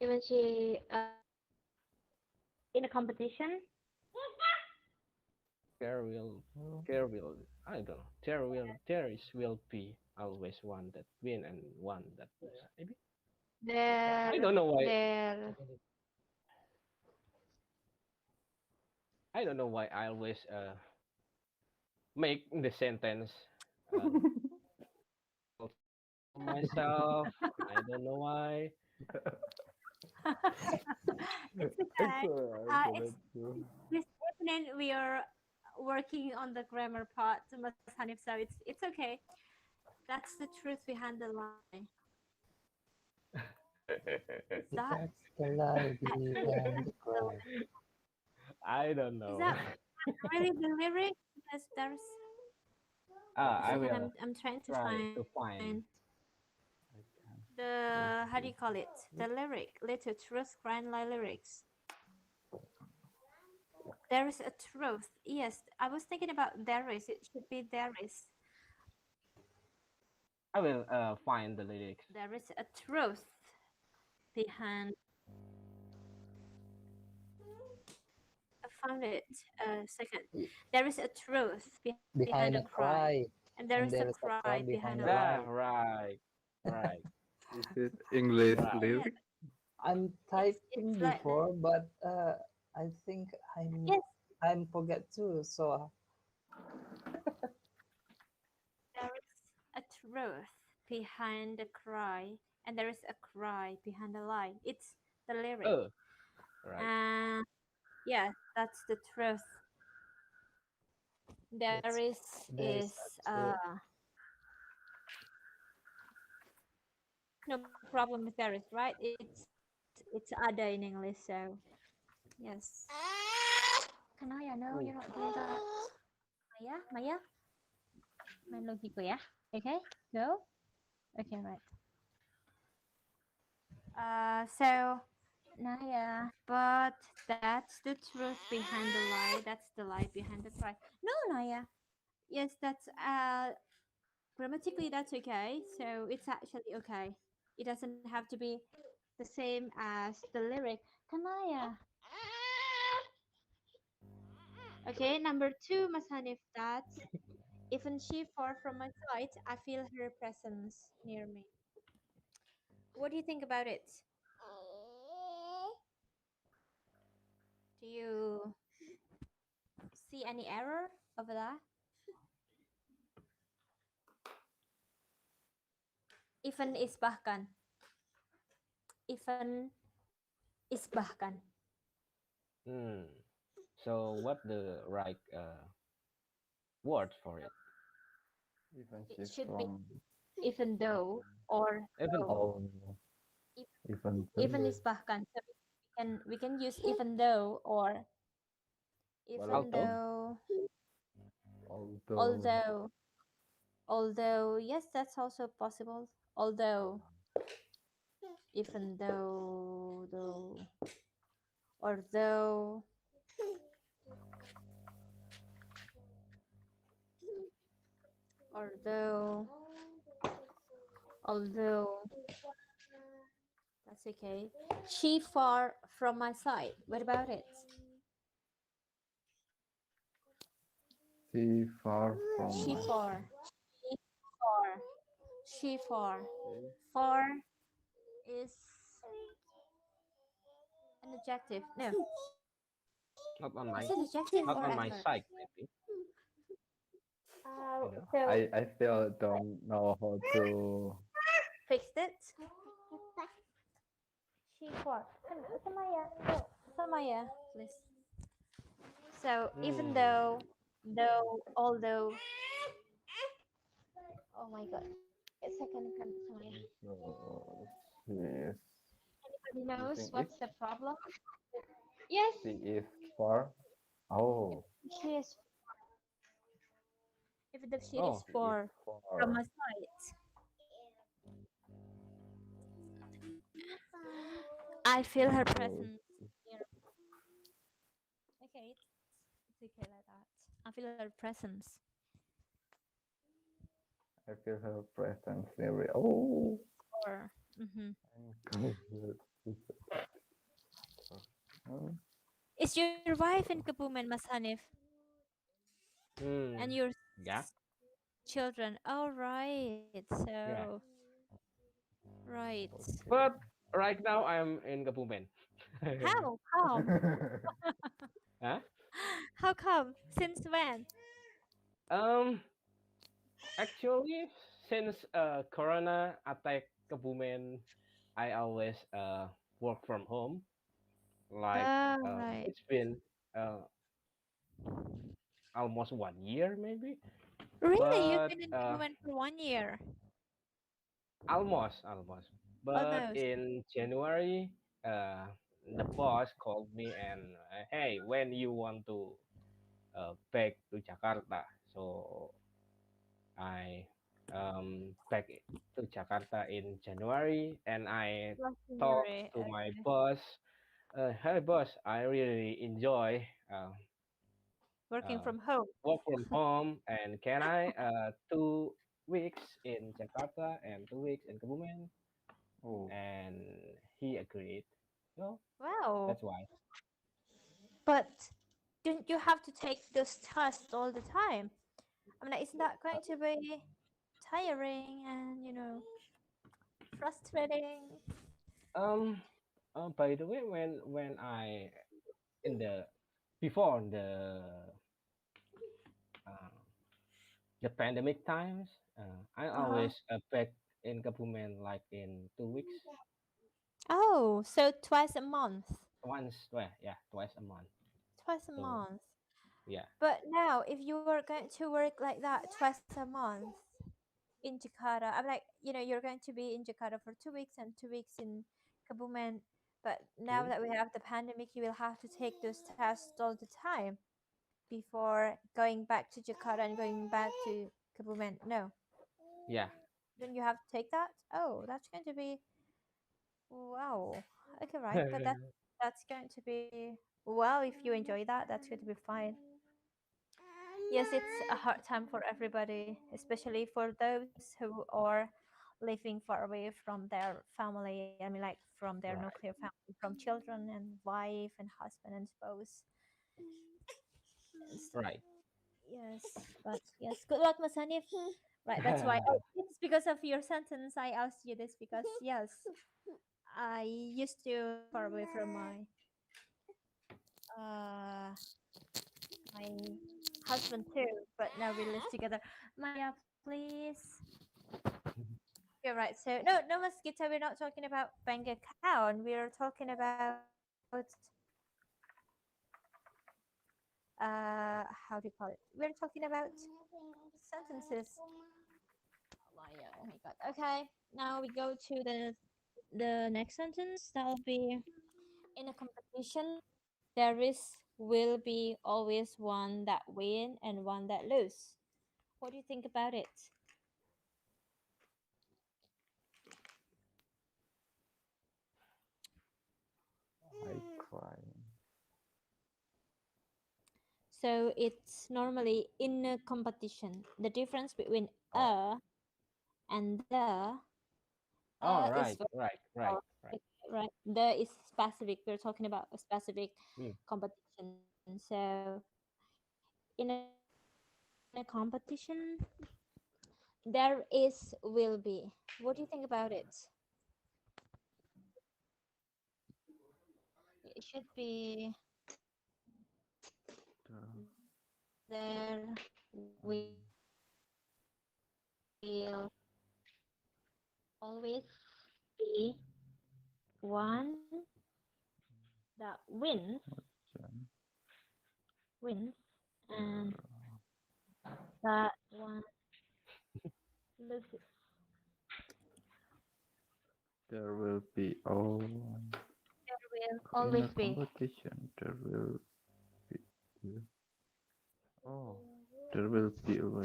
Speaker 5: Even she in a competition.
Speaker 7: There will, I don't know. There is will be always one that win and one that lose. Maybe.
Speaker 5: There.
Speaker 7: I don't know why.
Speaker 5: There.
Speaker 7: I don't know why I always make the sentence myself. I don't know why.
Speaker 5: It's
Speaker 1: It's
Speaker 5: okay.
Speaker 1: alright,
Speaker 5: It's
Speaker 1: that's true.
Speaker 5: this evening we are working on the grammar part, Mas Hanif, so it's okay. That's the truth behind the lie. Is that
Speaker 3: That's the lie behind the cry.
Speaker 7: I don't
Speaker 5: is
Speaker 7: know.
Speaker 5: that really the lyric? Because there's
Speaker 7: I
Speaker 5: second,
Speaker 7: will
Speaker 5: I'm trying to
Speaker 7: try
Speaker 5: find
Speaker 7: to find.
Speaker 5: the how do you call it? The lyric, little truth, grand lie lyrics. There is a truth. Yes, I was thinking about there is. It should be there is.
Speaker 7: I will find the lyrics.
Speaker 5: There is a truth behind. I found it. Second. There is a truth behind
Speaker 3: Behind
Speaker 5: a
Speaker 3: a
Speaker 5: cry,
Speaker 3: cry.
Speaker 5: and there
Speaker 3: And
Speaker 5: is a
Speaker 3: there is a
Speaker 5: cry
Speaker 3: cry
Speaker 5: behind
Speaker 3: behind
Speaker 5: a
Speaker 3: a
Speaker 5: lie.
Speaker 7: Ah, right, right.
Speaker 1: Is it English
Speaker 7: Right.
Speaker 1: lyric?
Speaker 3: I'm
Speaker 5: It's
Speaker 3: typing
Speaker 5: like
Speaker 3: before, but I think I
Speaker 5: yes.
Speaker 3: I'm forget too. So
Speaker 5: There is a truth behind the cry, and there is a cry behind the lie. It's the lyric.
Speaker 7: Oh, right.
Speaker 5: And yeah, that's the truth. There
Speaker 3: that's
Speaker 5: is
Speaker 3: there is
Speaker 5: is
Speaker 3: a truth.
Speaker 5: no problem if there is, right? It's other in English, so yes. Kanaya, no,
Speaker 7: Ooh.
Speaker 5: you're not doing that. Maya, main logiku ya. Okay, go. Okay, right. So Naya, but that's the truth behind the lie. That's the lie behind the cry. No, Naya. Yes, that's grammatically that's okay. So it's actually okay. It doesn't have to be the same as the lyric. Kanaya. Okay, number two, Mas Hanif. That's even she far from my sight, I feel her presence near me. What do you think about it? Do you see any error over that? Even is bahkan. Even is bahkan.
Speaker 7: Hmm. So what the right word for it?
Speaker 1: Even
Speaker 5: It
Speaker 1: she's
Speaker 5: should be
Speaker 1: from
Speaker 5: even though or
Speaker 7: Even
Speaker 5: though.
Speaker 7: though.
Speaker 1: oh,
Speaker 5: If-
Speaker 1: even
Speaker 5: Even
Speaker 1: though
Speaker 5: is bahkan. So we can use even though or even
Speaker 7: Although.
Speaker 5: though
Speaker 1: although
Speaker 5: although yes, that's also possible. Although even though or though or although that's okay. She far from my side. What about it?
Speaker 1: she far from
Speaker 5: She
Speaker 1: my
Speaker 5: far. She far. She far.
Speaker 1: side.
Speaker 5: Far is an adjective. No.
Speaker 7: Not on
Speaker 5: Is
Speaker 7: my
Speaker 5: it adjective
Speaker 7: not
Speaker 5: or
Speaker 7: on my
Speaker 5: adverb?
Speaker 7: side, maybe. You know?
Speaker 5: So
Speaker 1: I still don't know how to
Speaker 5: fixed it. She far. Samaya. No. Samaya, please. So even
Speaker 7: Hmm.
Speaker 5: though, although. Oh my god. A second, Samaya.
Speaker 1: so she is
Speaker 5: Anybody knows
Speaker 1: using it.
Speaker 5: what's the problem? Yes,
Speaker 1: She is far. Oh,
Speaker 5: she is. If the she is
Speaker 7: Oh.
Speaker 1: she is
Speaker 5: far from
Speaker 1: far.
Speaker 5: my side, I feel her
Speaker 1: So
Speaker 5: presence near. Okay, it's okay like that. I feel her presence.
Speaker 1: I feel her presence near. Oh,
Speaker 5: Or
Speaker 1: I'm confused. Hmm,
Speaker 5: is your wife in Kebumen, Mas Hanif,
Speaker 7: Hmm.
Speaker 5: and your
Speaker 7: Yeah.
Speaker 5: children? Oh right.
Speaker 7: Yeah.
Speaker 5: So right.
Speaker 1: okay.
Speaker 7: But right now I'm in Kebumen.
Speaker 5: How come?
Speaker 7: Huh?
Speaker 5: How come? Since when?
Speaker 7: Um. Actually, since Corona attack Kebumen, I always work from home. Like
Speaker 5: Oh right.
Speaker 7: it's been uh almost 1 year maybe,
Speaker 5: Really, you've
Speaker 7: but
Speaker 5: been in Kebumen for 1 year.
Speaker 7: almost. But
Speaker 5: Almost.
Speaker 7: in January, uh, the boss called me and hey, when you want to back to Jakarta? So I back to Jakarta in January, and I
Speaker 5: Last
Speaker 7: talked
Speaker 5: January.
Speaker 7: to my
Speaker 5: Okay.
Speaker 7: boss. Hey boss, I really enjoy
Speaker 5: Working
Speaker 7: uh,
Speaker 5: from home.
Speaker 7: work from home, and can I 2 weeks in Jakarta and 2 weeks in Kebumen?
Speaker 1: Oh,
Speaker 7: And he agreed. So
Speaker 5: Wow.
Speaker 7: that's why.
Speaker 5: But don't you have to take those tests all the time? I mean, isn't that going to be tiring and, frustrating?
Speaker 7: Um, by the way, when I in the before uh, the pandemic times, I
Speaker 2: Uh-huh.
Speaker 7: always back in Kebumen like in 2 weeks,
Speaker 5: Oh, so twice a month.
Speaker 7: once, well, yeah, twice a month.
Speaker 5: Twice a
Speaker 7: So
Speaker 5: month.
Speaker 7: yeah,
Speaker 5: But now, if you were going to work like that twice a month in Jakarta, I'm like, you're going to be in Jakarta for 2 weeks and 2 weeks in Kebumen. But now
Speaker 7: mm,
Speaker 5: that we have the pandemic, you will have to take those tests all the time before going back to Jakarta and going back to Kebumen. No,
Speaker 7: yeah,
Speaker 5: then you have to take that. Oh, that's going to be wow. Okay, right, but that's going to be well. If you enjoy that, that's going to be fine. Yes, it's a hard time for everybody, especially for those who are living far away from their family. I mean, like from their
Speaker 7: right,
Speaker 5: nuclear family, from children and wife and husband and spouse.
Speaker 7: right.
Speaker 5: Yes, but yes, good luck, Mas Hanif. Right, that's why. Oh, it's because of your sentence I asked you this because yes, I used to live far away from uh my husband too, but now we live together. Maya, please. You're right. So no, Mosquito. We're not talking about bank account. We're talking about how do you call it? We're talking about sentences. Maya, oh my god. Okay, now we go to the next sentence. That'll be in a competition. There is will be always one that win and one that lose. What do you think about it?
Speaker 1: I try.
Speaker 5: So it's normally in a competition. The difference between
Speaker 7: Oh,
Speaker 5: and the
Speaker 7: oh,
Speaker 5: is
Speaker 7: right,
Speaker 5: very
Speaker 7: right, right,
Speaker 5: small.
Speaker 7: right.
Speaker 5: Okay, right. The is specific. We're talking about a specific
Speaker 7: Mm.
Speaker 5: competition. So in a competition, there is will be. What do you think about it? It should be there will always be one that wins and that one loses.
Speaker 1: There will be oh
Speaker 5: There will
Speaker 1: in
Speaker 5: always
Speaker 1: a
Speaker 5: be.
Speaker 1: competition. There will be oh there will be always.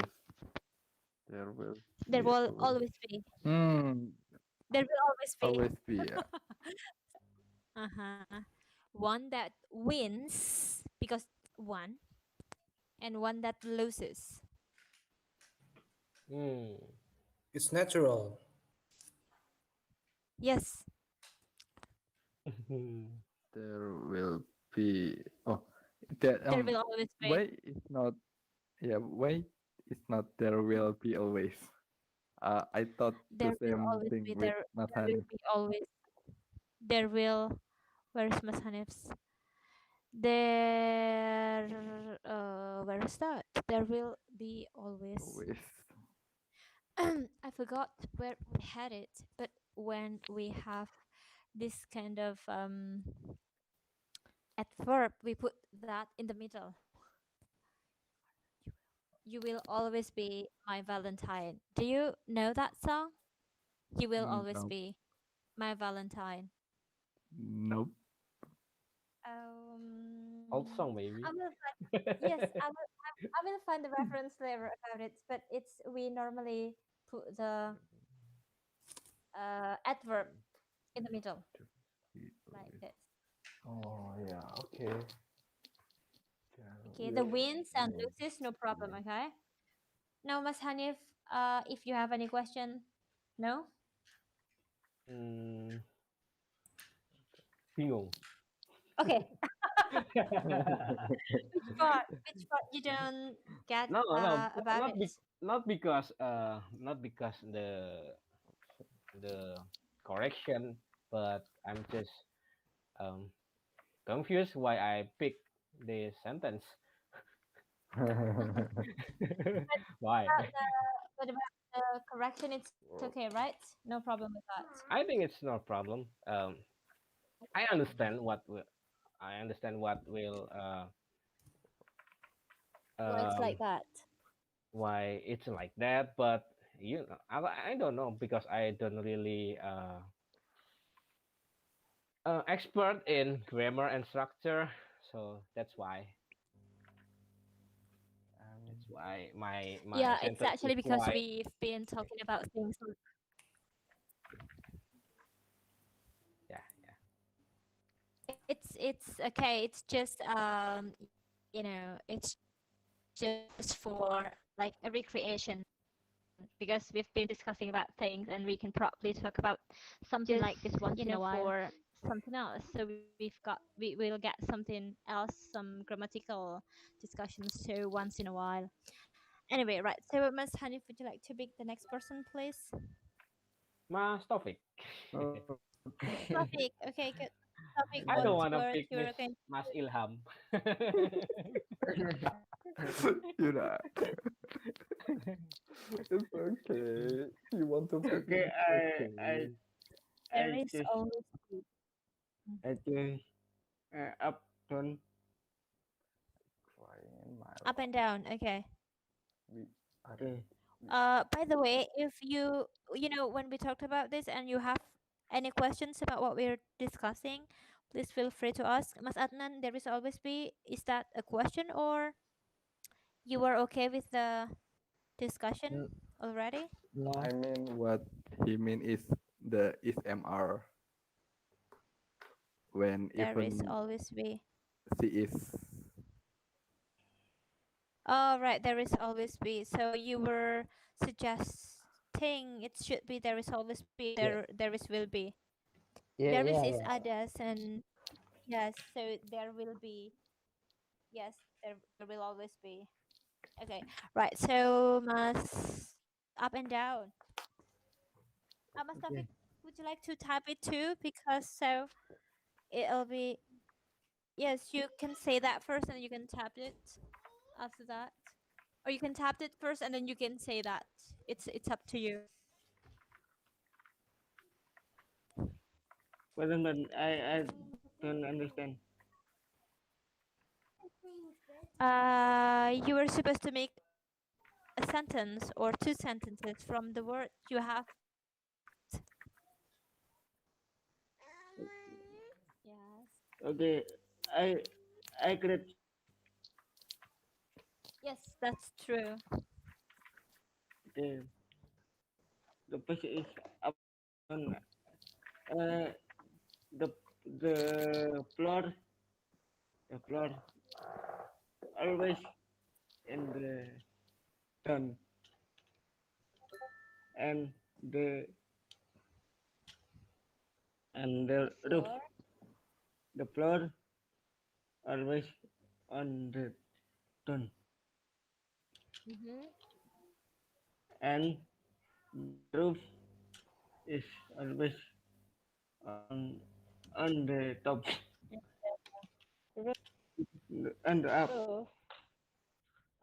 Speaker 1: There will
Speaker 5: There
Speaker 1: be
Speaker 5: will
Speaker 1: always.
Speaker 5: always be.
Speaker 1: Hmm.
Speaker 5: There will always be.
Speaker 1: Always be. Yeah.
Speaker 5: Uh-huh. One that wins because one and one that loses.
Speaker 7: Mm.
Speaker 3: It's natural.
Speaker 5: Yes.
Speaker 1: There will be. Oh, that
Speaker 5: There will always be.
Speaker 1: why it's not. Yeah, why it's not. There will be always. I thought the
Speaker 5: There will
Speaker 1: same
Speaker 5: always
Speaker 1: thing
Speaker 5: be.
Speaker 1: with
Speaker 5: There will
Speaker 1: Nathan.
Speaker 5: be always. There will. Where's Mas Hanif's? There. Where is that? There will be always.
Speaker 1: Always.
Speaker 5: I forgot where we had it, but when we have this kind of adverb, we put that in the middle. You will always be my Valentine. Do you know that song? You will always
Speaker 1: Nope.
Speaker 5: be my Valentine.
Speaker 1: Nope.
Speaker 7: Old
Speaker 5: Um,
Speaker 7: song maybe.
Speaker 5: I will find, yes, I will find the reference later about it. But it's we normally put the adverb in the middle like this.
Speaker 1: Oh yeah. Okay.
Speaker 5: Okay,
Speaker 1: There
Speaker 5: the
Speaker 1: will
Speaker 5: wins and
Speaker 1: always
Speaker 5: loses, no problem.
Speaker 1: be.
Speaker 5: Okay. Now, Mas Hanif, if you have any question, no.
Speaker 7: Hmm, bingung.
Speaker 5: Okay. Which part you don't get
Speaker 7: No, no,
Speaker 5: about it?
Speaker 7: not because the correction, but I'm just um confused why I pick this sentence. Why?
Speaker 2: But about the correction, it's okay, right? No problem with that.
Speaker 7: I think it's no problem. I understand I understand what will
Speaker 2: Why it's like that?
Speaker 7: why it's like that, but I don't know because I don't really expert in grammar and structure, so that's why my
Speaker 2: Yeah, it's
Speaker 7: sentence is
Speaker 2: actually because
Speaker 7: quite
Speaker 2: we've been talking about things.
Speaker 7: yeah.
Speaker 2: It's okay. It's just it's just for like a recreation because we've been discussing about things and we can probably talk about something like this once in a while for something else. So we will get something else, some grammatical discussions too once in a while. Anyway, right. So Ms. Hanif, would you like to pick the next person, please?
Speaker 7: Mas Taufik.
Speaker 2: Topic. Okay, good. Topic.
Speaker 7: I
Speaker 2: What
Speaker 7: don't want to
Speaker 2: word
Speaker 7: pick
Speaker 2: you're
Speaker 7: Miss
Speaker 2: going?
Speaker 7: Mas Ilham.
Speaker 1: You know, it's okay. You want to pick
Speaker 3: Okay,
Speaker 1: me, it's okay.
Speaker 2: There
Speaker 3: I
Speaker 2: is
Speaker 3: choose
Speaker 2: always
Speaker 3: up tone.
Speaker 1: Crying my
Speaker 2: up and down. Okay.
Speaker 1: we are
Speaker 3: Okay.
Speaker 2: By the way, if when we talked about this and you have any questions about what we're discussing, please feel free to ask. Mas Adnan, there is always be. Is that a question or you were okay with the discussion already?
Speaker 3: No.
Speaker 1: I mean what he mean is the is MR when
Speaker 2: There is
Speaker 1: even
Speaker 2: always be.
Speaker 1: she is
Speaker 2: Oh, right. There is always be. So you were suggesting it should be there is always be. There is will be.
Speaker 3: Yeah,
Speaker 2: There is
Speaker 3: yeah, yeah.
Speaker 2: others and yes. So there will be. Yes, there will always be. Okay. Right. So Mas up and down. Mas
Speaker 3: Okay.
Speaker 2: Taufik, would you like to type it too? Because so it'll be yes. You can say that first, and you can tap it after that, or you can tap it first, and then you can say that. It's up to you.
Speaker 3: But I don't understand.
Speaker 2: You were supposed to make a sentence or two sentences from the word you have. Yes.
Speaker 3: Okay, I create.
Speaker 2: Yes, that's true.
Speaker 3: Okay. The person is up on uh the the floor the floor always in the sun and the the roof
Speaker 2: Floor.
Speaker 3: the floor always on the sun
Speaker 2: Mm-hmm.
Speaker 3: and the roof is always on on the top and up.
Speaker 2: Roof.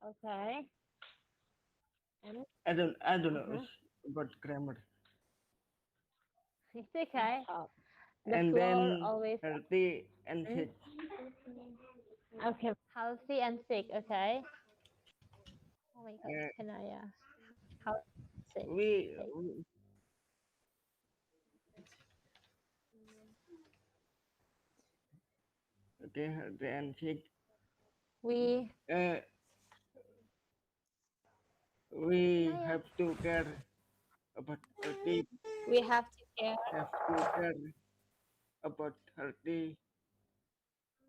Speaker 2: Okay. And
Speaker 3: I don't know
Speaker 2: Mhm.
Speaker 3: about grammar.
Speaker 2: It's okay. The
Speaker 3: And
Speaker 2: floor
Speaker 3: then
Speaker 2: always
Speaker 3: healthy and
Speaker 2: Mm.
Speaker 3: sick.
Speaker 2: okay. Healthy and sick. Okay. Oh my God.
Speaker 3: Uh,
Speaker 2: Can I? How sick?
Speaker 3: we
Speaker 2: Sick.
Speaker 3: okay healthy and sick.
Speaker 2: We
Speaker 3: Uh, we have to care about healthy.
Speaker 2: we have to care
Speaker 3: Have to care about healthy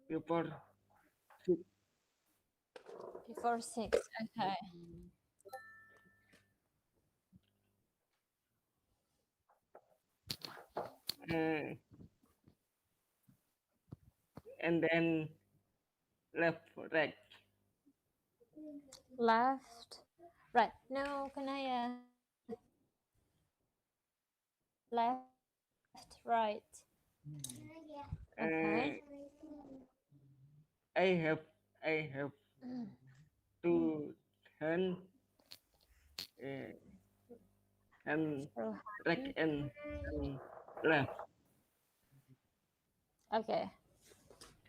Speaker 3: before sick.
Speaker 2: before 6. Okay.
Speaker 3: Uh, and then left right.
Speaker 2: Left. Right. No. Can I? Left. Right.
Speaker 3: Uh,
Speaker 2: Okay.
Speaker 3: I have
Speaker 7: I have two hand uh, and
Speaker 2: So,
Speaker 7: right and left.
Speaker 2: okay,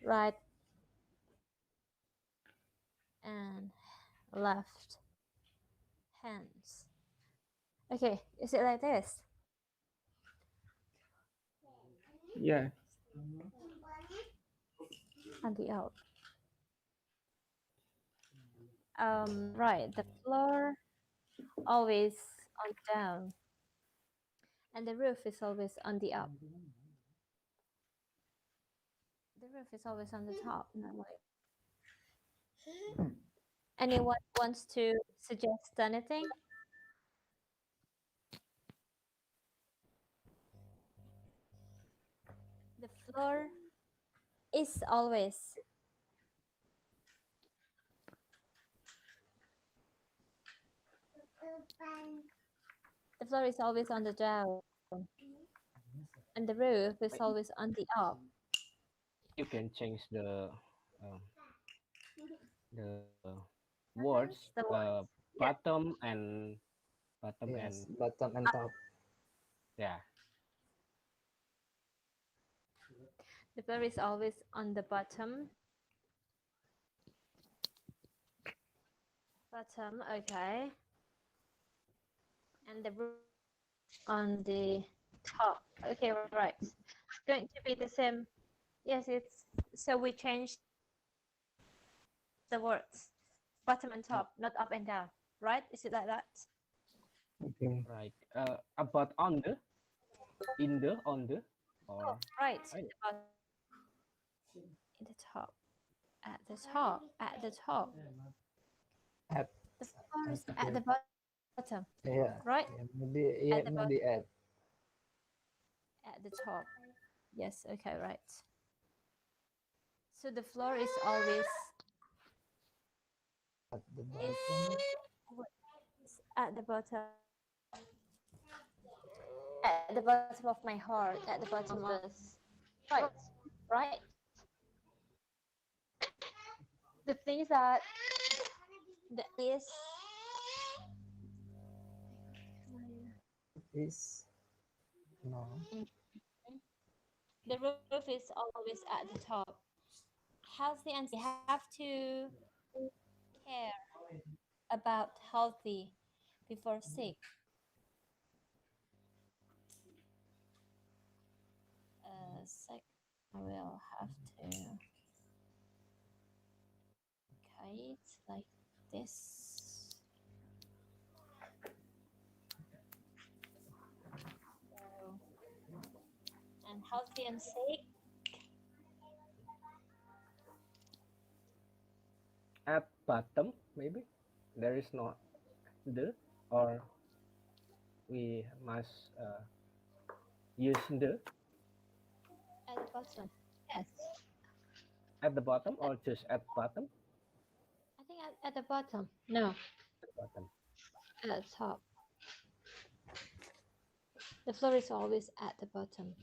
Speaker 2: right and left hands. Okay, is it like this?
Speaker 7: Yeah.
Speaker 2: On the out. Right. The floor always on down, and the roof is always on the up. The roof is always on the top. Not like anyone wants to suggest anything? The floor is always. The floor is always on the down, and the roof is always on the up.
Speaker 7: You can change um, the words
Speaker 2: The word.
Speaker 7: bottom and bottom
Speaker 3: Yes,
Speaker 7: and
Speaker 3: bottom and top.
Speaker 7: yeah.
Speaker 2: The floor is always on the bottom. Bottom, okay. And the roof on the top. Okay, right. It's going to be the same. Yes, it's so we changed the words bottom and top, not up and down, right? Is it like that?
Speaker 3: Okay.
Speaker 7: Right. About on the, in the, on the, or
Speaker 2: Right.
Speaker 7: right.
Speaker 2: The bottom, in the top, at the top, at the top.
Speaker 3: At
Speaker 2: The floor is
Speaker 3: at
Speaker 2: at
Speaker 3: the
Speaker 2: the bottom,
Speaker 3: yeah.
Speaker 2: right?
Speaker 3: Yeah, maybe yeah,
Speaker 2: At the bottom,
Speaker 3: maybe
Speaker 2: at the top. Yes. Okay. Right. So the floor is always
Speaker 3: at the
Speaker 2: is
Speaker 3: bottom.
Speaker 2: at the bottom. At the bottom of my heart, at the bottom of this. Right. Right. The thing is that the is
Speaker 3: Is no.
Speaker 2: the roof is always at the top. Healthy and we have to care about healthy before sick. Sick. I will have to. Okay, it's like this. So, and healthy and sick.
Speaker 7: At bottom, maybe there is not the, or we must use the
Speaker 2: At the bottom. Yes.
Speaker 7: at the bottom or just at bottom.
Speaker 2: I think at the bottom. No,
Speaker 7: At bottom.
Speaker 2: at the top. The floor is always at the bottom.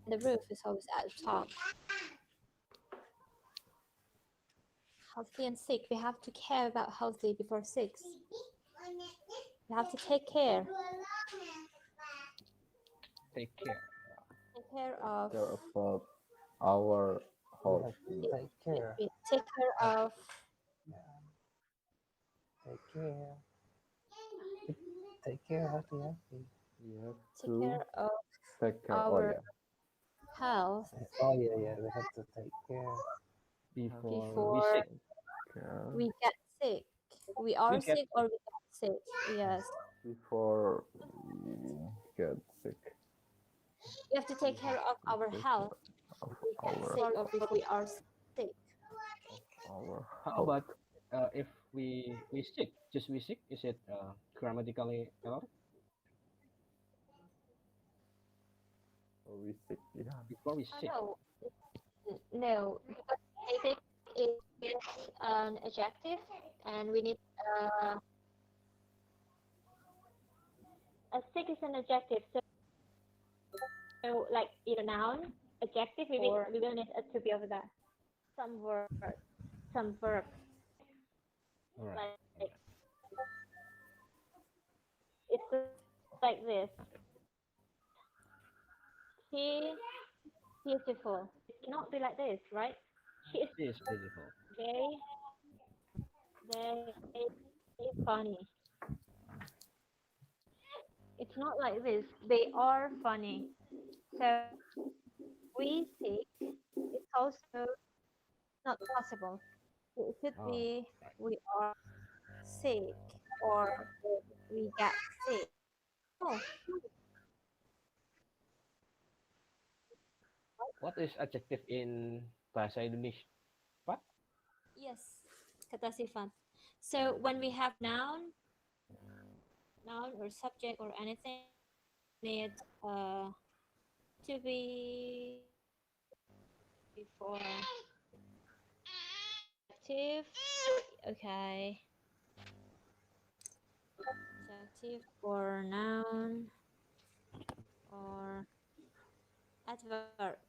Speaker 2: The roof is always at the top. Healthy and sick. We have to care about healthy before sick. We have to take care.
Speaker 7: Take care.
Speaker 2: Take care of.
Speaker 1: Care about our
Speaker 3: We
Speaker 1: health.
Speaker 3: have to take care.
Speaker 2: We take care of.
Speaker 3: Take care. Take care. Healthy, healthy.
Speaker 1: We have
Speaker 2: Take
Speaker 1: to
Speaker 2: care of
Speaker 1: take care.
Speaker 2: our
Speaker 1: yeah.
Speaker 2: health
Speaker 3: Oh yeah, yeah. We have to take care.
Speaker 7: Before, we
Speaker 2: before
Speaker 7: sick.
Speaker 1: Care
Speaker 2: we get sick. We are
Speaker 7: get-
Speaker 2: sick or we get sick. Yes.
Speaker 1: before we get sick.
Speaker 2: We have to take care of our
Speaker 1: Take
Speaker 2: health.
Speaker 1: Of
Speaker 2: We get
Speaker 1: our
Speaker 2: sick or before we are sick.
Speaker 1: our
Speaker 7: How
Speaker 1: health.
Speaker 7: about if we sick? Just we sick? Is it grammatically error?
Speaker 1: Or we sick. Yeah.
Speaker 7: Before we sick.
Speaker 2: Oh, no, because sick is an adjective, and we need a sick is an adjective. So like either noun, adjective, we will need to be over there. Some word some verb
Speaker 7: All right.
Speaker 2: like
Speaker 7: All right.
Speaker 2: it's like this. She beautiful. It cannot be like this, right? She is
Speaker 7: She is beautiful.
Speaker 2: very, very funny. It's not like this. They are funny. So we think it's also not possible. It should
Speaker 7: Oh,
Speaker 2: be
Speaker 7: right.
Speaker 2: we are sick or we get sick. Oh,
Speaker 7: What is adjective in bahasa Indonesia? Pak?
Speaker 2: yes, kata sifat. So when we have noun or subject or anything, need to be before adjective. Okay, adjective or noun or adverb.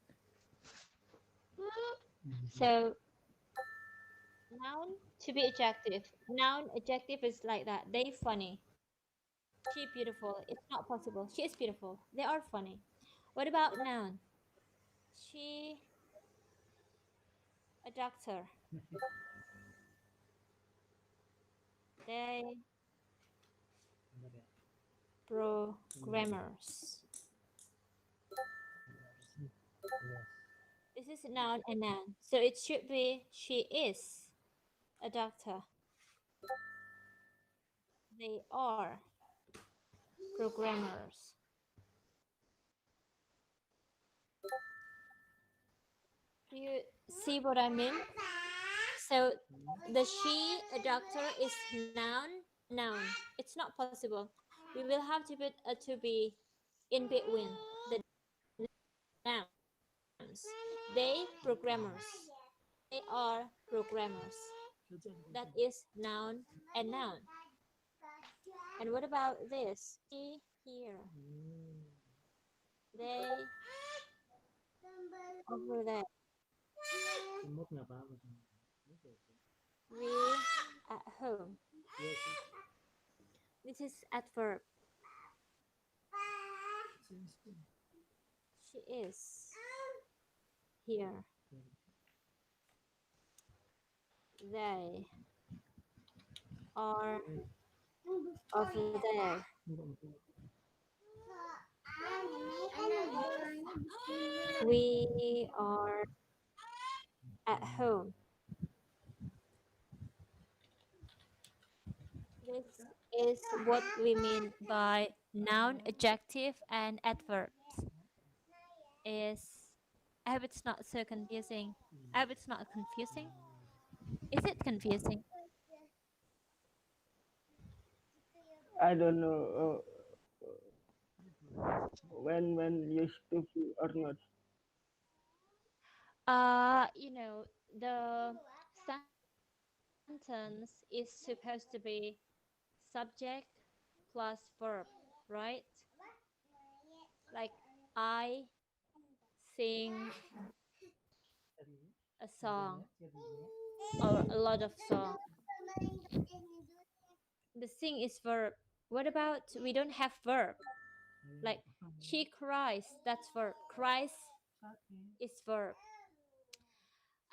Speaker 2: So noun to be adjective. Noun adjective is like that. They funny. She beautiful. It's not possible. She is beautiful. They are funny. What about noun? She a doctor. They programmers. This is noun and noun. So it should be she is a doctor. They are programmers. Do you see what I mean? So the she, a doctor, is noun. It's not possible. We will have to put a to be in between the nouns. They programmers. They are programmers. That is noun and noun. And what about this? She here. They over there. We at home. This is adverb. She is here. They are over there. We are at home. This is what we mean by noun, adjective, and adverbs. Is I hope it's not so confusing. I hope it's not confusing. Is it confusing?
Speaker 3: I don't know when used to be or not.
Speaker 2: The sentence is supposed to be subject plus verb, right? Like I sing a song or a lot of songs. The sing is verb. What about we don't have verb? Like she cries, that's verb. Cries is verb.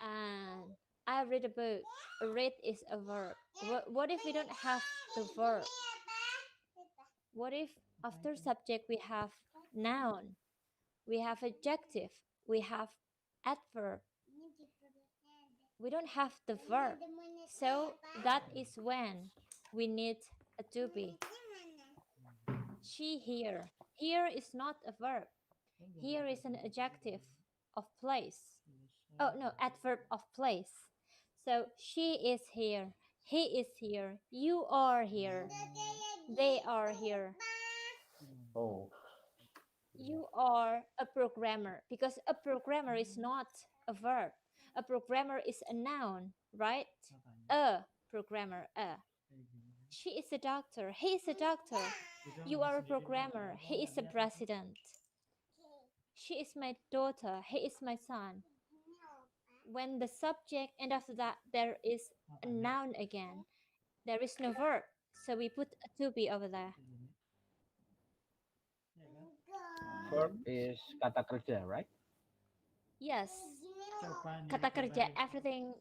Speaker 2: And I read a book. Read is a verb. What if we don't have the verb? What if after subject we have noun, we have adjective, we have adverb? We don't have the verb. So that is when we need a to be. She here. Here is not a verb. Here is an adjective of place. Oh no, adverb of place. So she is here. He is here. You are here. They are here.
Speaker 3: Oh,
Speaker 2: You are a programmer because a programmer is not a verb. A programmer is a noun, right? A programmer, a. She is a doctor. He is a doctor. You are a programmer. He is a president. She is my daughter. He is my son. when the subject, and after that there is a noun again. There is no verb, so we put a to be over there.
Speaker 7: Verb is kata kerja, right?
Speaker 2: Yes, kata kerja, everything.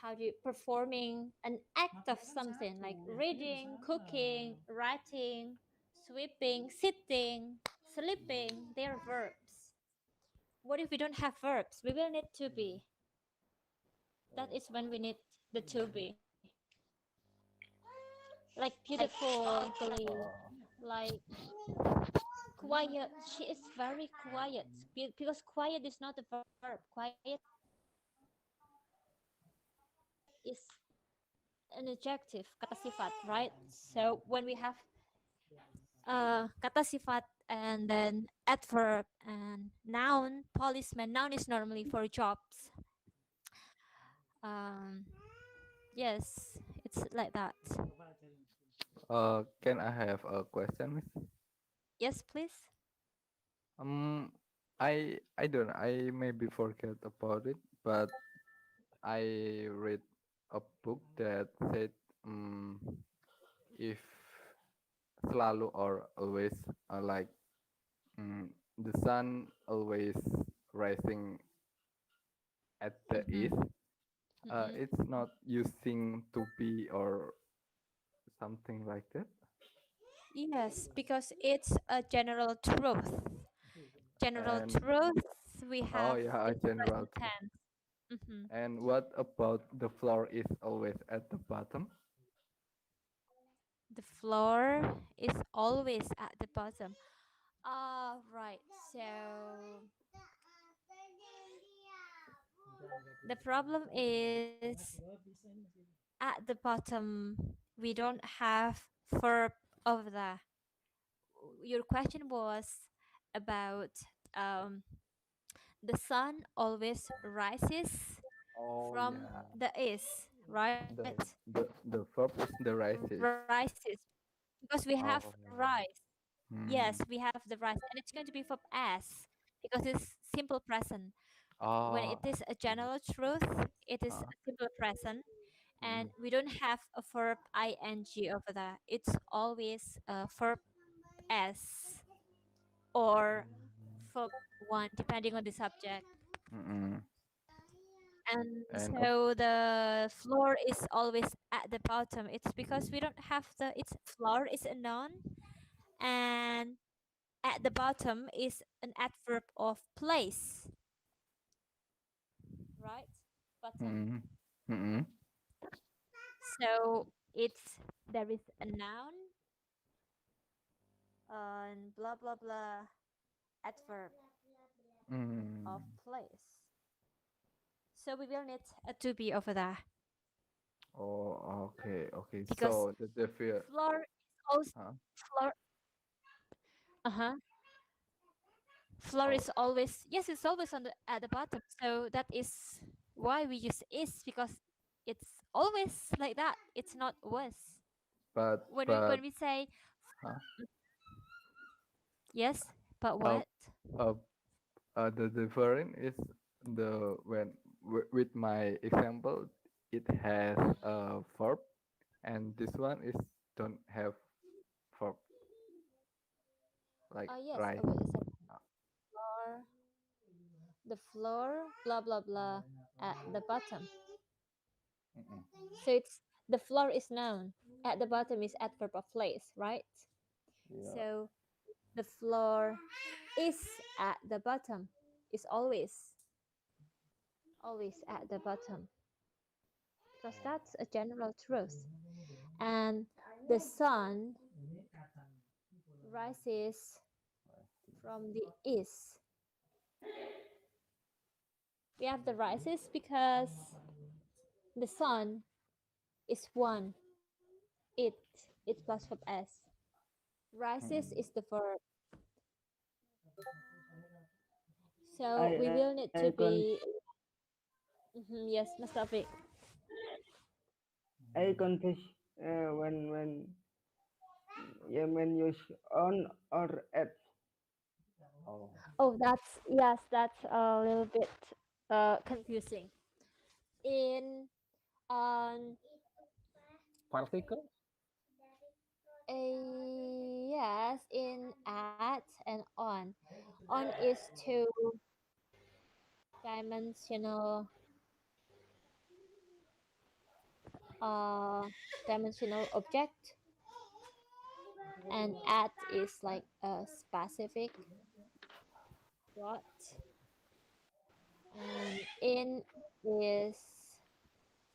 Speaker 2: How do you performing an act of something like reading, cooking, writing, sweeping, sitting, sleeping. They are verbs. What if we don't have verbs? We will need to be. That is when we need the to be. Like beautiful, like quiet. She is very quiet because quiet is not a verb. Quiet is an adjective, kata sifat, right? So when we have kata sifat and then adverb and noun, policeman. Noun is normally for jobs. Um, yes, it's like that.
Speaker 1: Can I have a question, Miss?
Speaker 2: Yes, please.
Speaker 1: I don't. I maybe forget about it, but I read a book that said, if selalu or always, like, the sun always rising at the east.
Speaker 2: Mhm.
Speaker 1: It's not using to be or something like that.
Speaker 2: Yes, because it's a general truth. General
Speaker 1: And
Speaker 2: truth we
Speaker 1: oh
Speaker 2: have
Speaker 1: yeah, a
Speaker 2: in the
Speaker 1: general
Speaker 2: present
Speaker 1: truth.
Speaker 2: tense. Mhm.
Speaker 1: And what about the floor is always at the bottom?
Speaker 2: The floor is always at the bottom. Right. So the problem is at the bottom we don't have verb over there. Your question was about um, the sun always rises
Speaker 1: Oh
Speaker 2: from
Speaker 1: yeah,
Speaker 2: the east, right?
Speaker 1: the verb is the rises.
Speaker 2: Rises because we have
Speaker 1: Oh,
Speaker 2: rise. Yes,
Speaker 1: hmm.
Speaker 2: we have the rise, and it's going to be verb as because it's simple present. When
Speaker 1: Oh,
Speaker 2: it is a
Speaker 1: I see.
Speaker 2: general truth, it is
Speaker 1: Uh,
Speaker 2: a simple present,
Speaker 1: mm,
Speaker 2: and we don't have a verb ing over there. It's always a verb s or verb one, depending on the subject.
Speaker 1: mm.
Speaker 2: And
Speaker 1: And
Speaker 2: so the floor is always at the bottom. It's because we don't have the its floor is a noun, and at the bottom is an adverb of place, right? Bottom.
Speaker 1: mm, mm,
Speaker 2: So it's there is a noun and blah blah blah adverb of
Speaker 1: mm.
Speaker 2: place. So we will need a to be over there
Speaker 1: Oh, okay, okay.
Speaker 2: because
Speaker 1: So the fear,
Speaker 2: floor is also
Speaker 1: huh?
Speaker 2: floor. Uh-huh. Floor
Speaker 1: Oh,
Speaker 2: is always, yes, it's always on the at the bottom. So that is why we use is because it's always like that. It's not was.
Speaker 1: but
Speaker 2: When we
Speaker 1: but
Speaker 2: when we say
Speaker 1: huh?
Speaker 2: yes, but
Speaker 1: Uh,
Speaker 2: what?
Speaker 1: uh, the difference is the when with my example, it has a verb, and this one is don't have verb, like
Speaker 2: Yes,
Speaker 1: rise.
Speaker 2: wait a second. Floor, the floor, blah blah blah, at the bottom.
Speaker 1: Mm-mm.
Speaker 2: So it's the floor is noun. At the bottom is adverb of place, right?
Speaker 1: Yeah.
Speaker 2: So the floor is at the bottom. Is always at the bottom because that's a general truth. And the sun rises from the east. We have the rises because the sun is one. It it plus verb s. Rises
Speaker 1: Mm-mm.
Speaker 2: is the verb. So we
Speaker 3: I
Speaker 2: will need to be. Mhm, yes, Mas Taufik.
Speaker 3: I confess when you on or at.
Speaker 1: Oh,
Speaker 5: Oh, that's a little bit confusing. In on
Speaker 7: Particle?
Speaker 5: yes, in at and on. On is two-dimensional uh dimensional object, and at is like a specific dot, and in is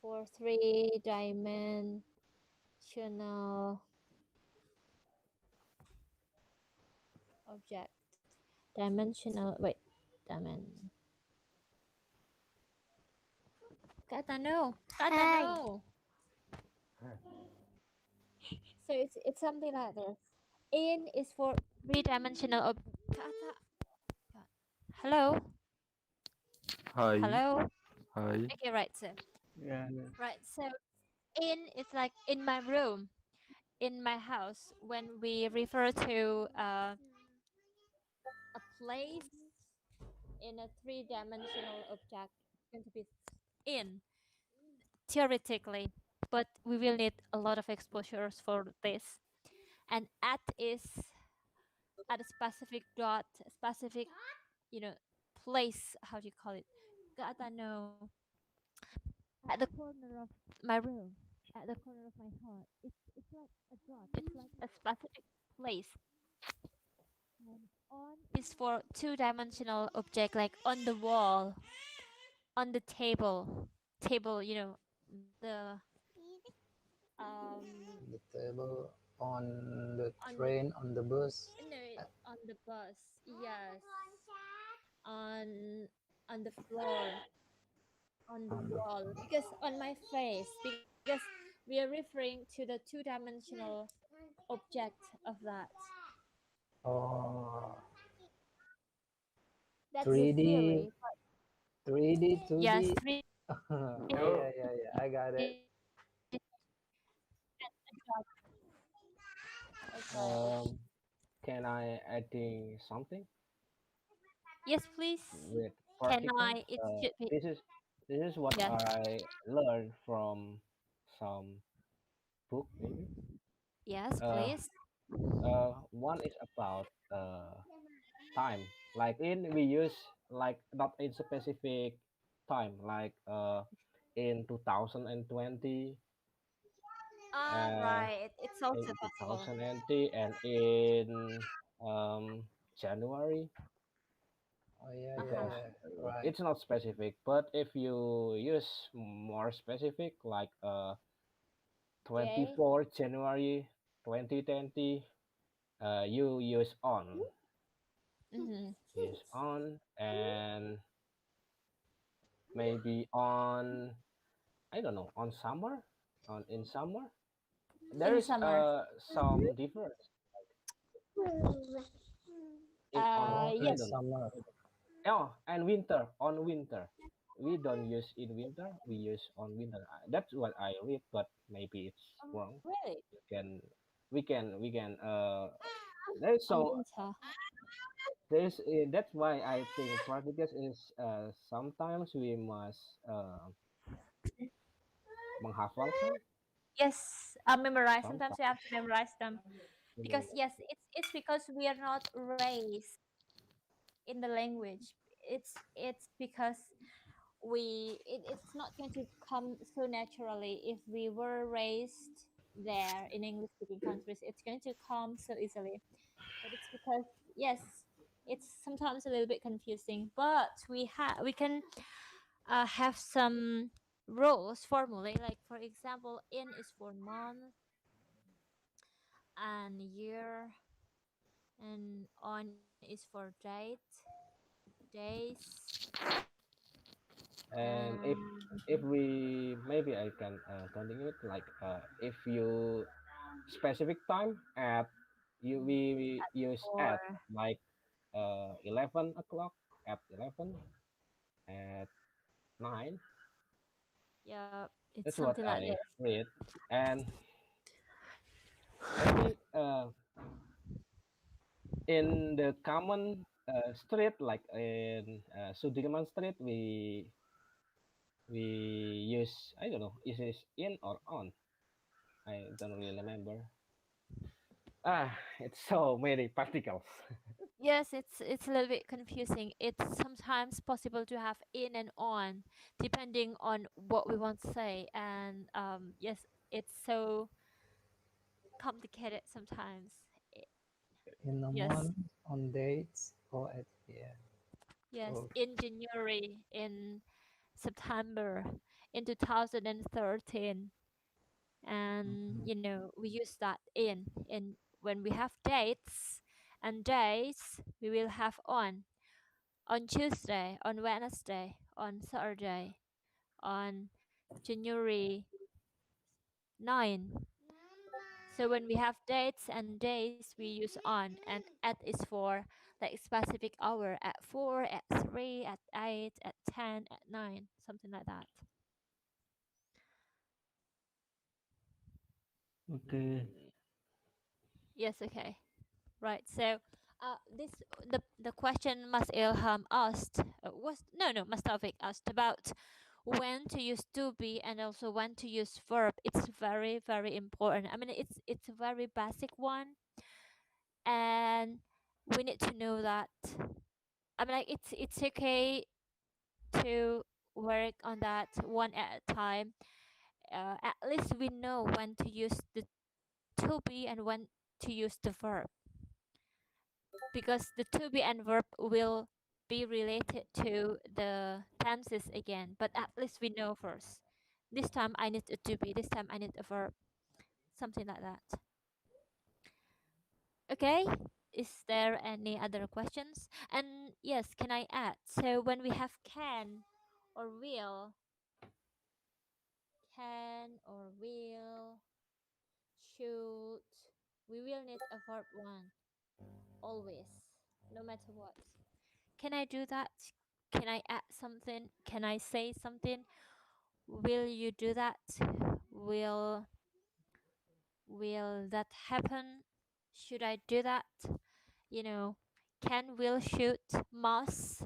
Speaker 5: for three-dimensional object. Dimensional, wait, dimen. Kata no, kata no. So it's something like this. In is for three-dimensional object. Kata. Hello,
Speaker 4: Hi.
Speaker 5: hello.
Speaker 4: Hi.
Speaker 5: Okay, right. So
Speaker 3: Yeah.
Speaker 5: right. So in is like in my room, in my house. When we refer to a place in a three-dimensional object, it's going to be in theoretically, but we will need a lot of exposures for this. And at is at a specific dot, a specific, you know, place. How do you call it? Kata no. At the corner of my room, at the corner of my heart. It's like a dot. It's like a specific place. And on is for two-dimensional object, like on the wall, on the table, table. You know, the
Speaker 3: The table, on the
Speaker 5: on the
Speaker 3: train, on the bus.
Speaker 5: no, on the bus. Yes, on on the floor, on the
Speaker 3: On the
Speaker 5: wall, because on my face, because we are referring to the two-dimensional object of that.
Speaker 3: oh,
Speaker 5: That's the
Speaker 3: 3D,
Speaker 5: theory.
Speaker 3: 3D,
Speaker 5: Yes,
Speaker 3: 2D.
Speaker 5: three.
Speaker 3: Yeah, yeah, yeah. I got it.
Speaker 5: Okay.
Speaker 7: Can I adding something
Speaker 5: Yes, please.
Speaker 7: with
Speaker 5: Can
Speaker 7: particles?
Speaker 5: I? It should be.
Speaker 7: This is what
Speaker 5: Yes.
Speaker 7: I learned from some book maybe.
Speaker 5: Yes,
Speaker 7: Uh,
Speaker 5: please.
Speaker 7: one is about time. Like in we use like not in specific time, like in 2020, uh
Speaker 5: Right. It's also
Speaker 7: in
Speaker 5: possible.
Speaker 7: 2020 and in um January,
Speaker 3: Oh, yeah, yeah,
Speaker 7: because
Speaker 5: Uh-huh.
Speaker 3: yeah. Right.
Speaker 7: it's not specific. But if you use more specific, like
Speaker 5: Okay.
Speaker 7: 24 January 2020, you
Speaker 5: Mm-hmm.
Speaker 7: use on, and maybe on, I don't know, on summer, on in summer there
Speaker 5: In
Speaker 7: is
Speaker 5: summer.
Speaker 7: some difference in on,
Speaker 3: Oh,
Speaker 7: I
Speaker 3: in
Speaker 5: Yes.
Speaker 7: don't know.
Speaker 3: summer.
Speaker 7: Oh, and winter, on winter we don't use in winter, we use on winter. That's what I read, but maybe it's wrong.
Speaker 5: Really?
Speaker 7: You can we can there's
Speaker 5: On
Speaker 7: so
Speaker 5: winter.
Speaker 7: there's that's why I think practice is sometimes we must menghafalkan
Speaker 5: Yes. Memorize. Sometimes we
Speaker 7: sometimes.
Speaker 5: have to memorize them because yes, it's because we are not raised in the language. It's because it's not going to come so naturally. If we were raised there in English speaking countries, it's going to come so easily. But it's because yes, it's sometimes a little bit confusing, but we can have some rules formulae, like for example, in is for month and year, and on is for date, days,
Speaker 7: And
Speaker 5: and
Speaker 7: if we maybe I can continue it, like if you specific time at, we use
Speaker 5: or
Speaker 7: at, like 11 o'clock, at 11, at 9.
Speaker 5: yeah, it's
Speaker 7: That's what
Speaker 5: something like
Speaker 7: I
Speaker 5: this.
Speaker 7: read. And maybe in the common street, like in Sudirman Street, we use, I don't know, is it in or on? I don't really remember. It's so many particles.
Speaker 5: Yes, it's a little bit confusing. It's sometimes possible to have in and on, depending on what we want to say. And yes, it's so complicated sometimes.
Speaker 3: In a
Speaker 5: Yes,
Speaker 3: month, on dates, or at the end.
Speaker 5: yes.
Speaker 3: Oh,
Speaker 5: In January, in September, in 2013, and
Speaker 3: mhm.
Speaker 5: you know we use that in when we have dates and days, we will have on Tuesday, on Wednesday, on Saturday, on January 9. So when we have dates and days, we use on, and at is for like specific hour, at 4, at 3, at 8, at 10, at 9, something like that.
Speaker 3: Okay.
Speaker 5: Yes, okay. Right. So this the question Mas Ilham asked was no Mustafiq asked about when to use to be and also when to use verb. It's very very important. I mean it's a very basic one, and we need to know that. I mean like it's okay to work on that one at a time. At least we know when to use the to be and when to use the verb, because the to be and verb will be related to the tenses again. But at least we know first. This time I need a to be. This time I need a verb. Something like that. Okay. Is there any other questions? And yes, can I add? So when we have or will, can or will, should, we will need a verb one always, no matter what. Can I do that? Can I add something? Can I say something? Will you do that? Will that happen? Should I do that? You know, can, will, should, must.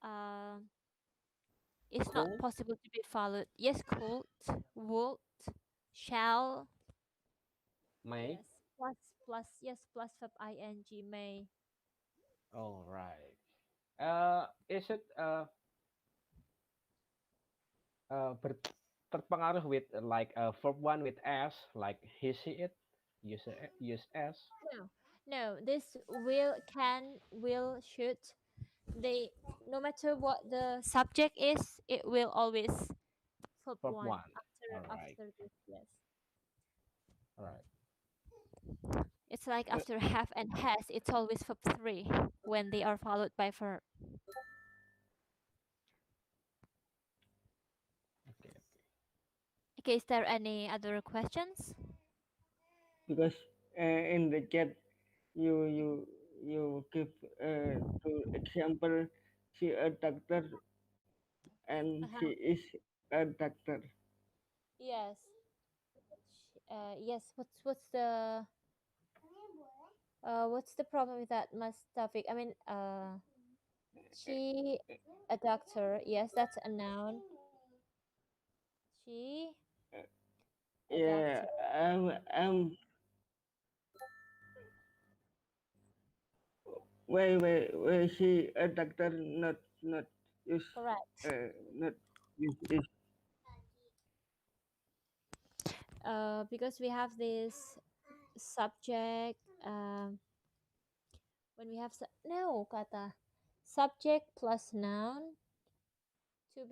Speaker 5: Um, it's not
Speaker 7: Cool.
Speaker 5: possible to be followed. Yes, could, would, shall.
Speaker 7: May.
Speaker 5: Yes, plus yes, plus verb ing may.
Speaker 7: All right. Is it terpengaruh with like verb one with s, like he, she, it, use s.
Speaker 5: No, no. This will, can, will, should. They, no matter what the subject is, it will always verb
Speaker 7: Verb
Speaker 5: one
Speaker 7: one.
Speaker 5: after
Speaker 7: All right.
Speaker 5: this. Yes,
Speaker 7: All right.
Speaker 5: it's like after have and has, it's always verb three when they are followed by verb.
Speaker 7: Okay.
Speaker 5: Okay, is there any other questions?
Speaker 8: Because in the chat you give to example she a doctor and
Speaker 5: Uh-huh.
Speaker 8: she is a doctor.
Speaker 5: Yes. Yes. What's the problem with that, Mustafiq? I mean, she a doctor. Yes, that's a noun. She a
Speaker 8: Yeah,
Speaker 5: doctor.
Speaker 8: I'm why she a doctor not use
Speaker 5: Correct.
Speaker 8: not use is
Speaker 5: Because we have this subject. When we have no kata subject plus noun. To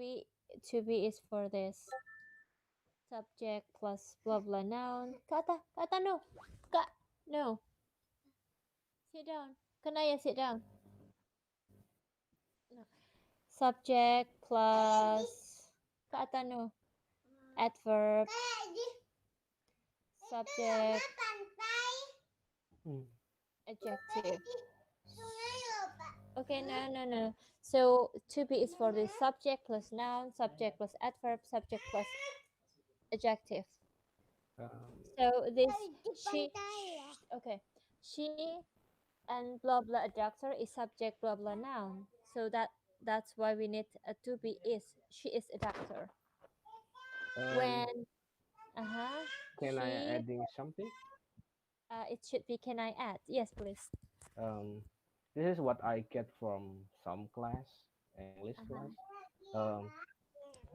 Speaker 5: be is for this. Subject plus blah blah noun. Kata no. No. Sit down. Kanaya, sit down. No. Subject plus kata no. Adverb. Subject. Adjective. Okay, no. So to be is for the subject plus noun, subject plus adverb, subject plus adjective.
Speaker 7: Um,
Speaker 5: So this she okay. She
Speaker 2: And blah blah adductor is subject blah blah noun. So that's why we need a to be is. She is a doctor. When uh-huh
Speaker 7: Can I
Speaker 2: she
Speaker 7: adding something?
Speaker 2: it should be can I add? Yes, please.
Speaker 7: Um, this is what I get from some class, English class. Um,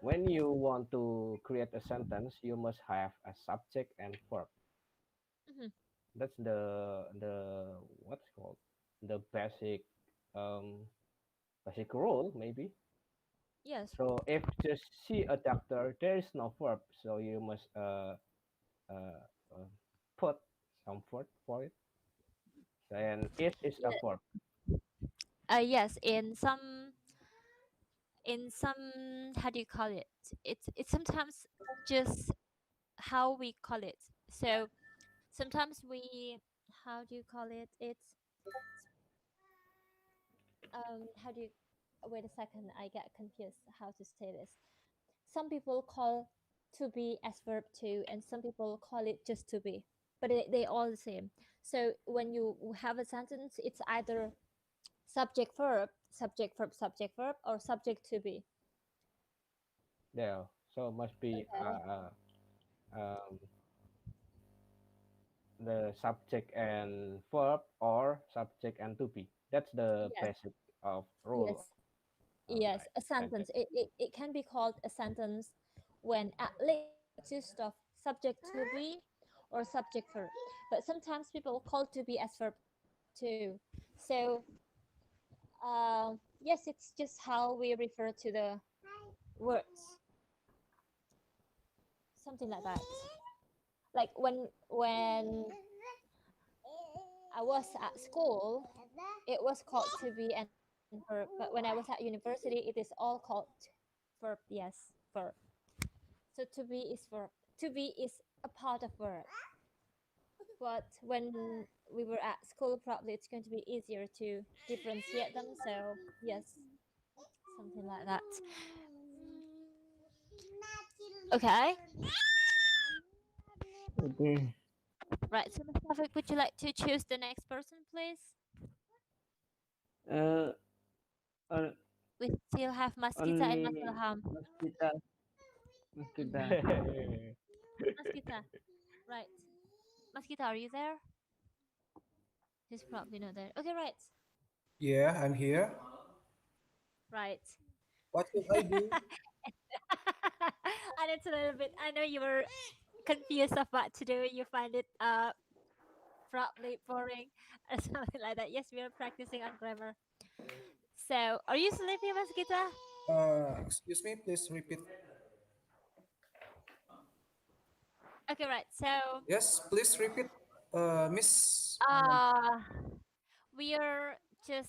Speaker 7: when you want to create a sentence, you must have a subject and verb.
Speaker 2: Mhm.
Speaker 7: That's the what's called the um basic rule maybe.
Speaker 2: Yes.
Speaker 7: So if just see a doctor, there is no verb, so you must uh, uh put some verb for it. And it is a
Speaker 2: Yeah.
Speaker 7: verb.
Speaker 2: Yes, in some how do you call it? It's sometimes just how we call it. So sometimes we how do you call it? It's how do you wait a second, I get confused how to say this. Some people call to be as verb too, and some people call it just to be, but they all the same. So when you have a sentence, it's either subject verb, subject verb, subject verb, or subject to be.
Speaker 7: There, so must be
Speaker 2: Okay.
Speaker 7: um, the subject and verb or subject and to be. That's the
Speaker 2: Yes.
Speaker 7: basic of rule.
Speaker 2: Yes. Yes.
Speaker 7: Like
Speaker 2: A
Speaker 7: sentence.
Speaker 2: sentence. It can be called a sentence when at least just of subject to be or subject verb. But sometimes people call to be as verb too. So yes, it's just how we refer to the words, something like that. Like when I was at school, it was called to be and verb, but when I was at university, it is all called verb. Yes, verb. So to be is verb. To be is a part of verb. But when we were at school, probably it's going to be easier to differentiate them. So yes, something like that. Okay.
Speaker 8: Okay.
Speaker 2: Right. So, Mr. Taufik, would you like to choose the next person, please?
Speaker 8: Uh, on,
Speaker 2: We still have Maskita and Mas
Speaker 8: on
Speaker 2: Ilham.
Speaker 8: Mas kita.
Speaker 2: Maskita. Right. Maskita, are you there? He's probably not there. Okay, right.
Speaker 9: Yeah, I'm here.
Speaker 2: Right.
Speaker 9: What should I do?
Speaker 2: And it's a little bit, I know you were confused of what to do. You find it probably boring or something like that. Yes, we are practicing on grammar. So, are you sleepy, Maskita?
Speaker 9: Excuse me, please repeat.
Speaker 2: Okay, right. So,
Speaker 9: Yes, please repeat. Miss.
Speaker 2: uh, we are just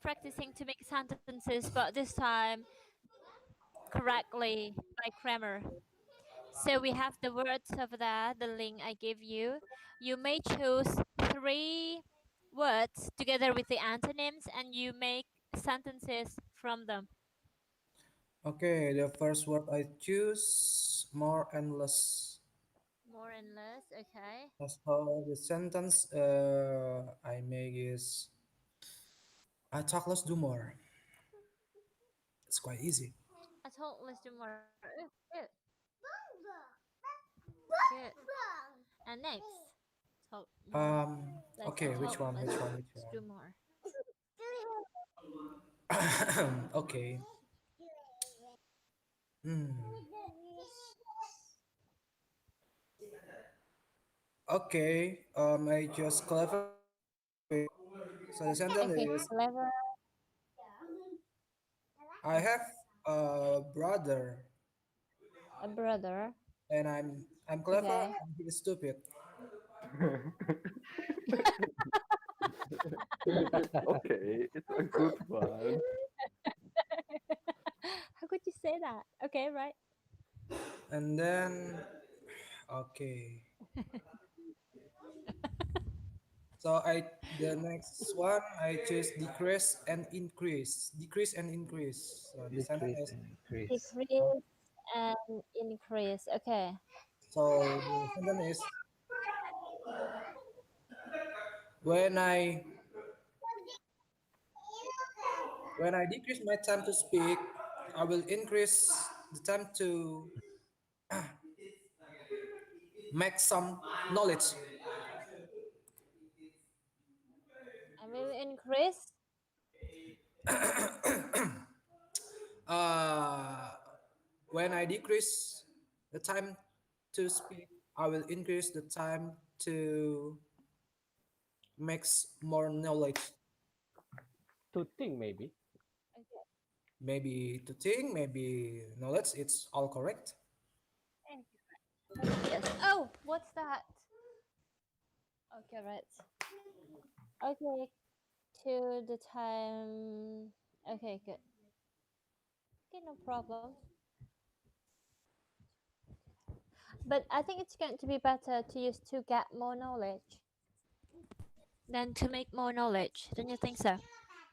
Speaker 2: practicing to make sentences, but this time correctly by grammar. So we have the words over there, the link I gave you. You may choose 3 words together with the antonyms and you make sentences from them.
Speaker 9: Okay, the first word I choose more and less.
Speaker 2: More and less, okay.
Speaker 9: So the sentence I make is I talk less, do more. It's quite easy.
Speaker 2: I told let's do more. Good. Good. And next. Talk more. Let's
Speaker 9: Okay, which
Speaker 2: talk
Speaker 9: one?
Speaker 2: less.
Speaker 9: Which one? Which
Speaker 2: Let's do more.
Speaker 9: one? Okay. Hmm. Okay. I just clever. So the sentence
Speaker 2: Okay,
Speaker 9: is
Speaker 2: clever.
Speaker 9: I have a brother
Speaker 2: A brother.
Speaker 9: and I'm clever
Speaker 2: Okay.
Speaker 9: and he is stupid.
Speaker 1: Okay, it's a good one.
Speaker 2: How could you say that? Okay, right.
Speaker 9: And then okay. So the next one I choose decrease and increase. Decrease and increase. So the sentence
Speaker 3: Decrease
Speaker 9: is
Speaker 3: and increase.
Speaker 2: Decrease and increase. Okay.
Speaker 9: so the sentence is when I When I decrease my time to speak, I will increase the time to make some knowledge.
Speaker 2: I will increase.
Speaker 9: Uh, when I decrease the time to speak, I will increase the time to make more knowledge.
Speaker 7: To think maybe.
Speaker 2: Okay.
Speaker 9: Maybe to think, maybe knowledge. It's all correct.
Speaker 2: Yes. Oh, what's that? Okay, right. Okay, to the time. Okay, good. Okay, no problem. But I think it's going to be better to use to get more knowledge.
Speaker 5: Then to make more knowledge, don't you think so?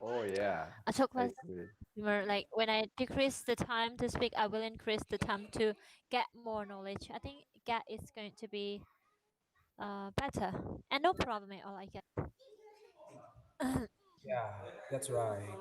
Speaker 1: Oh yeah,
Speaker 5: I took
Speaker 1: I
Speaker 5: less.
Speaker 1: agree.
Speaker 5: Remember, like when I decrease the time to speak, I will increase the time to get more knowledge. I think get is going to be better and no problem at all. I guess.
Speaker 9: Yeah, that's right.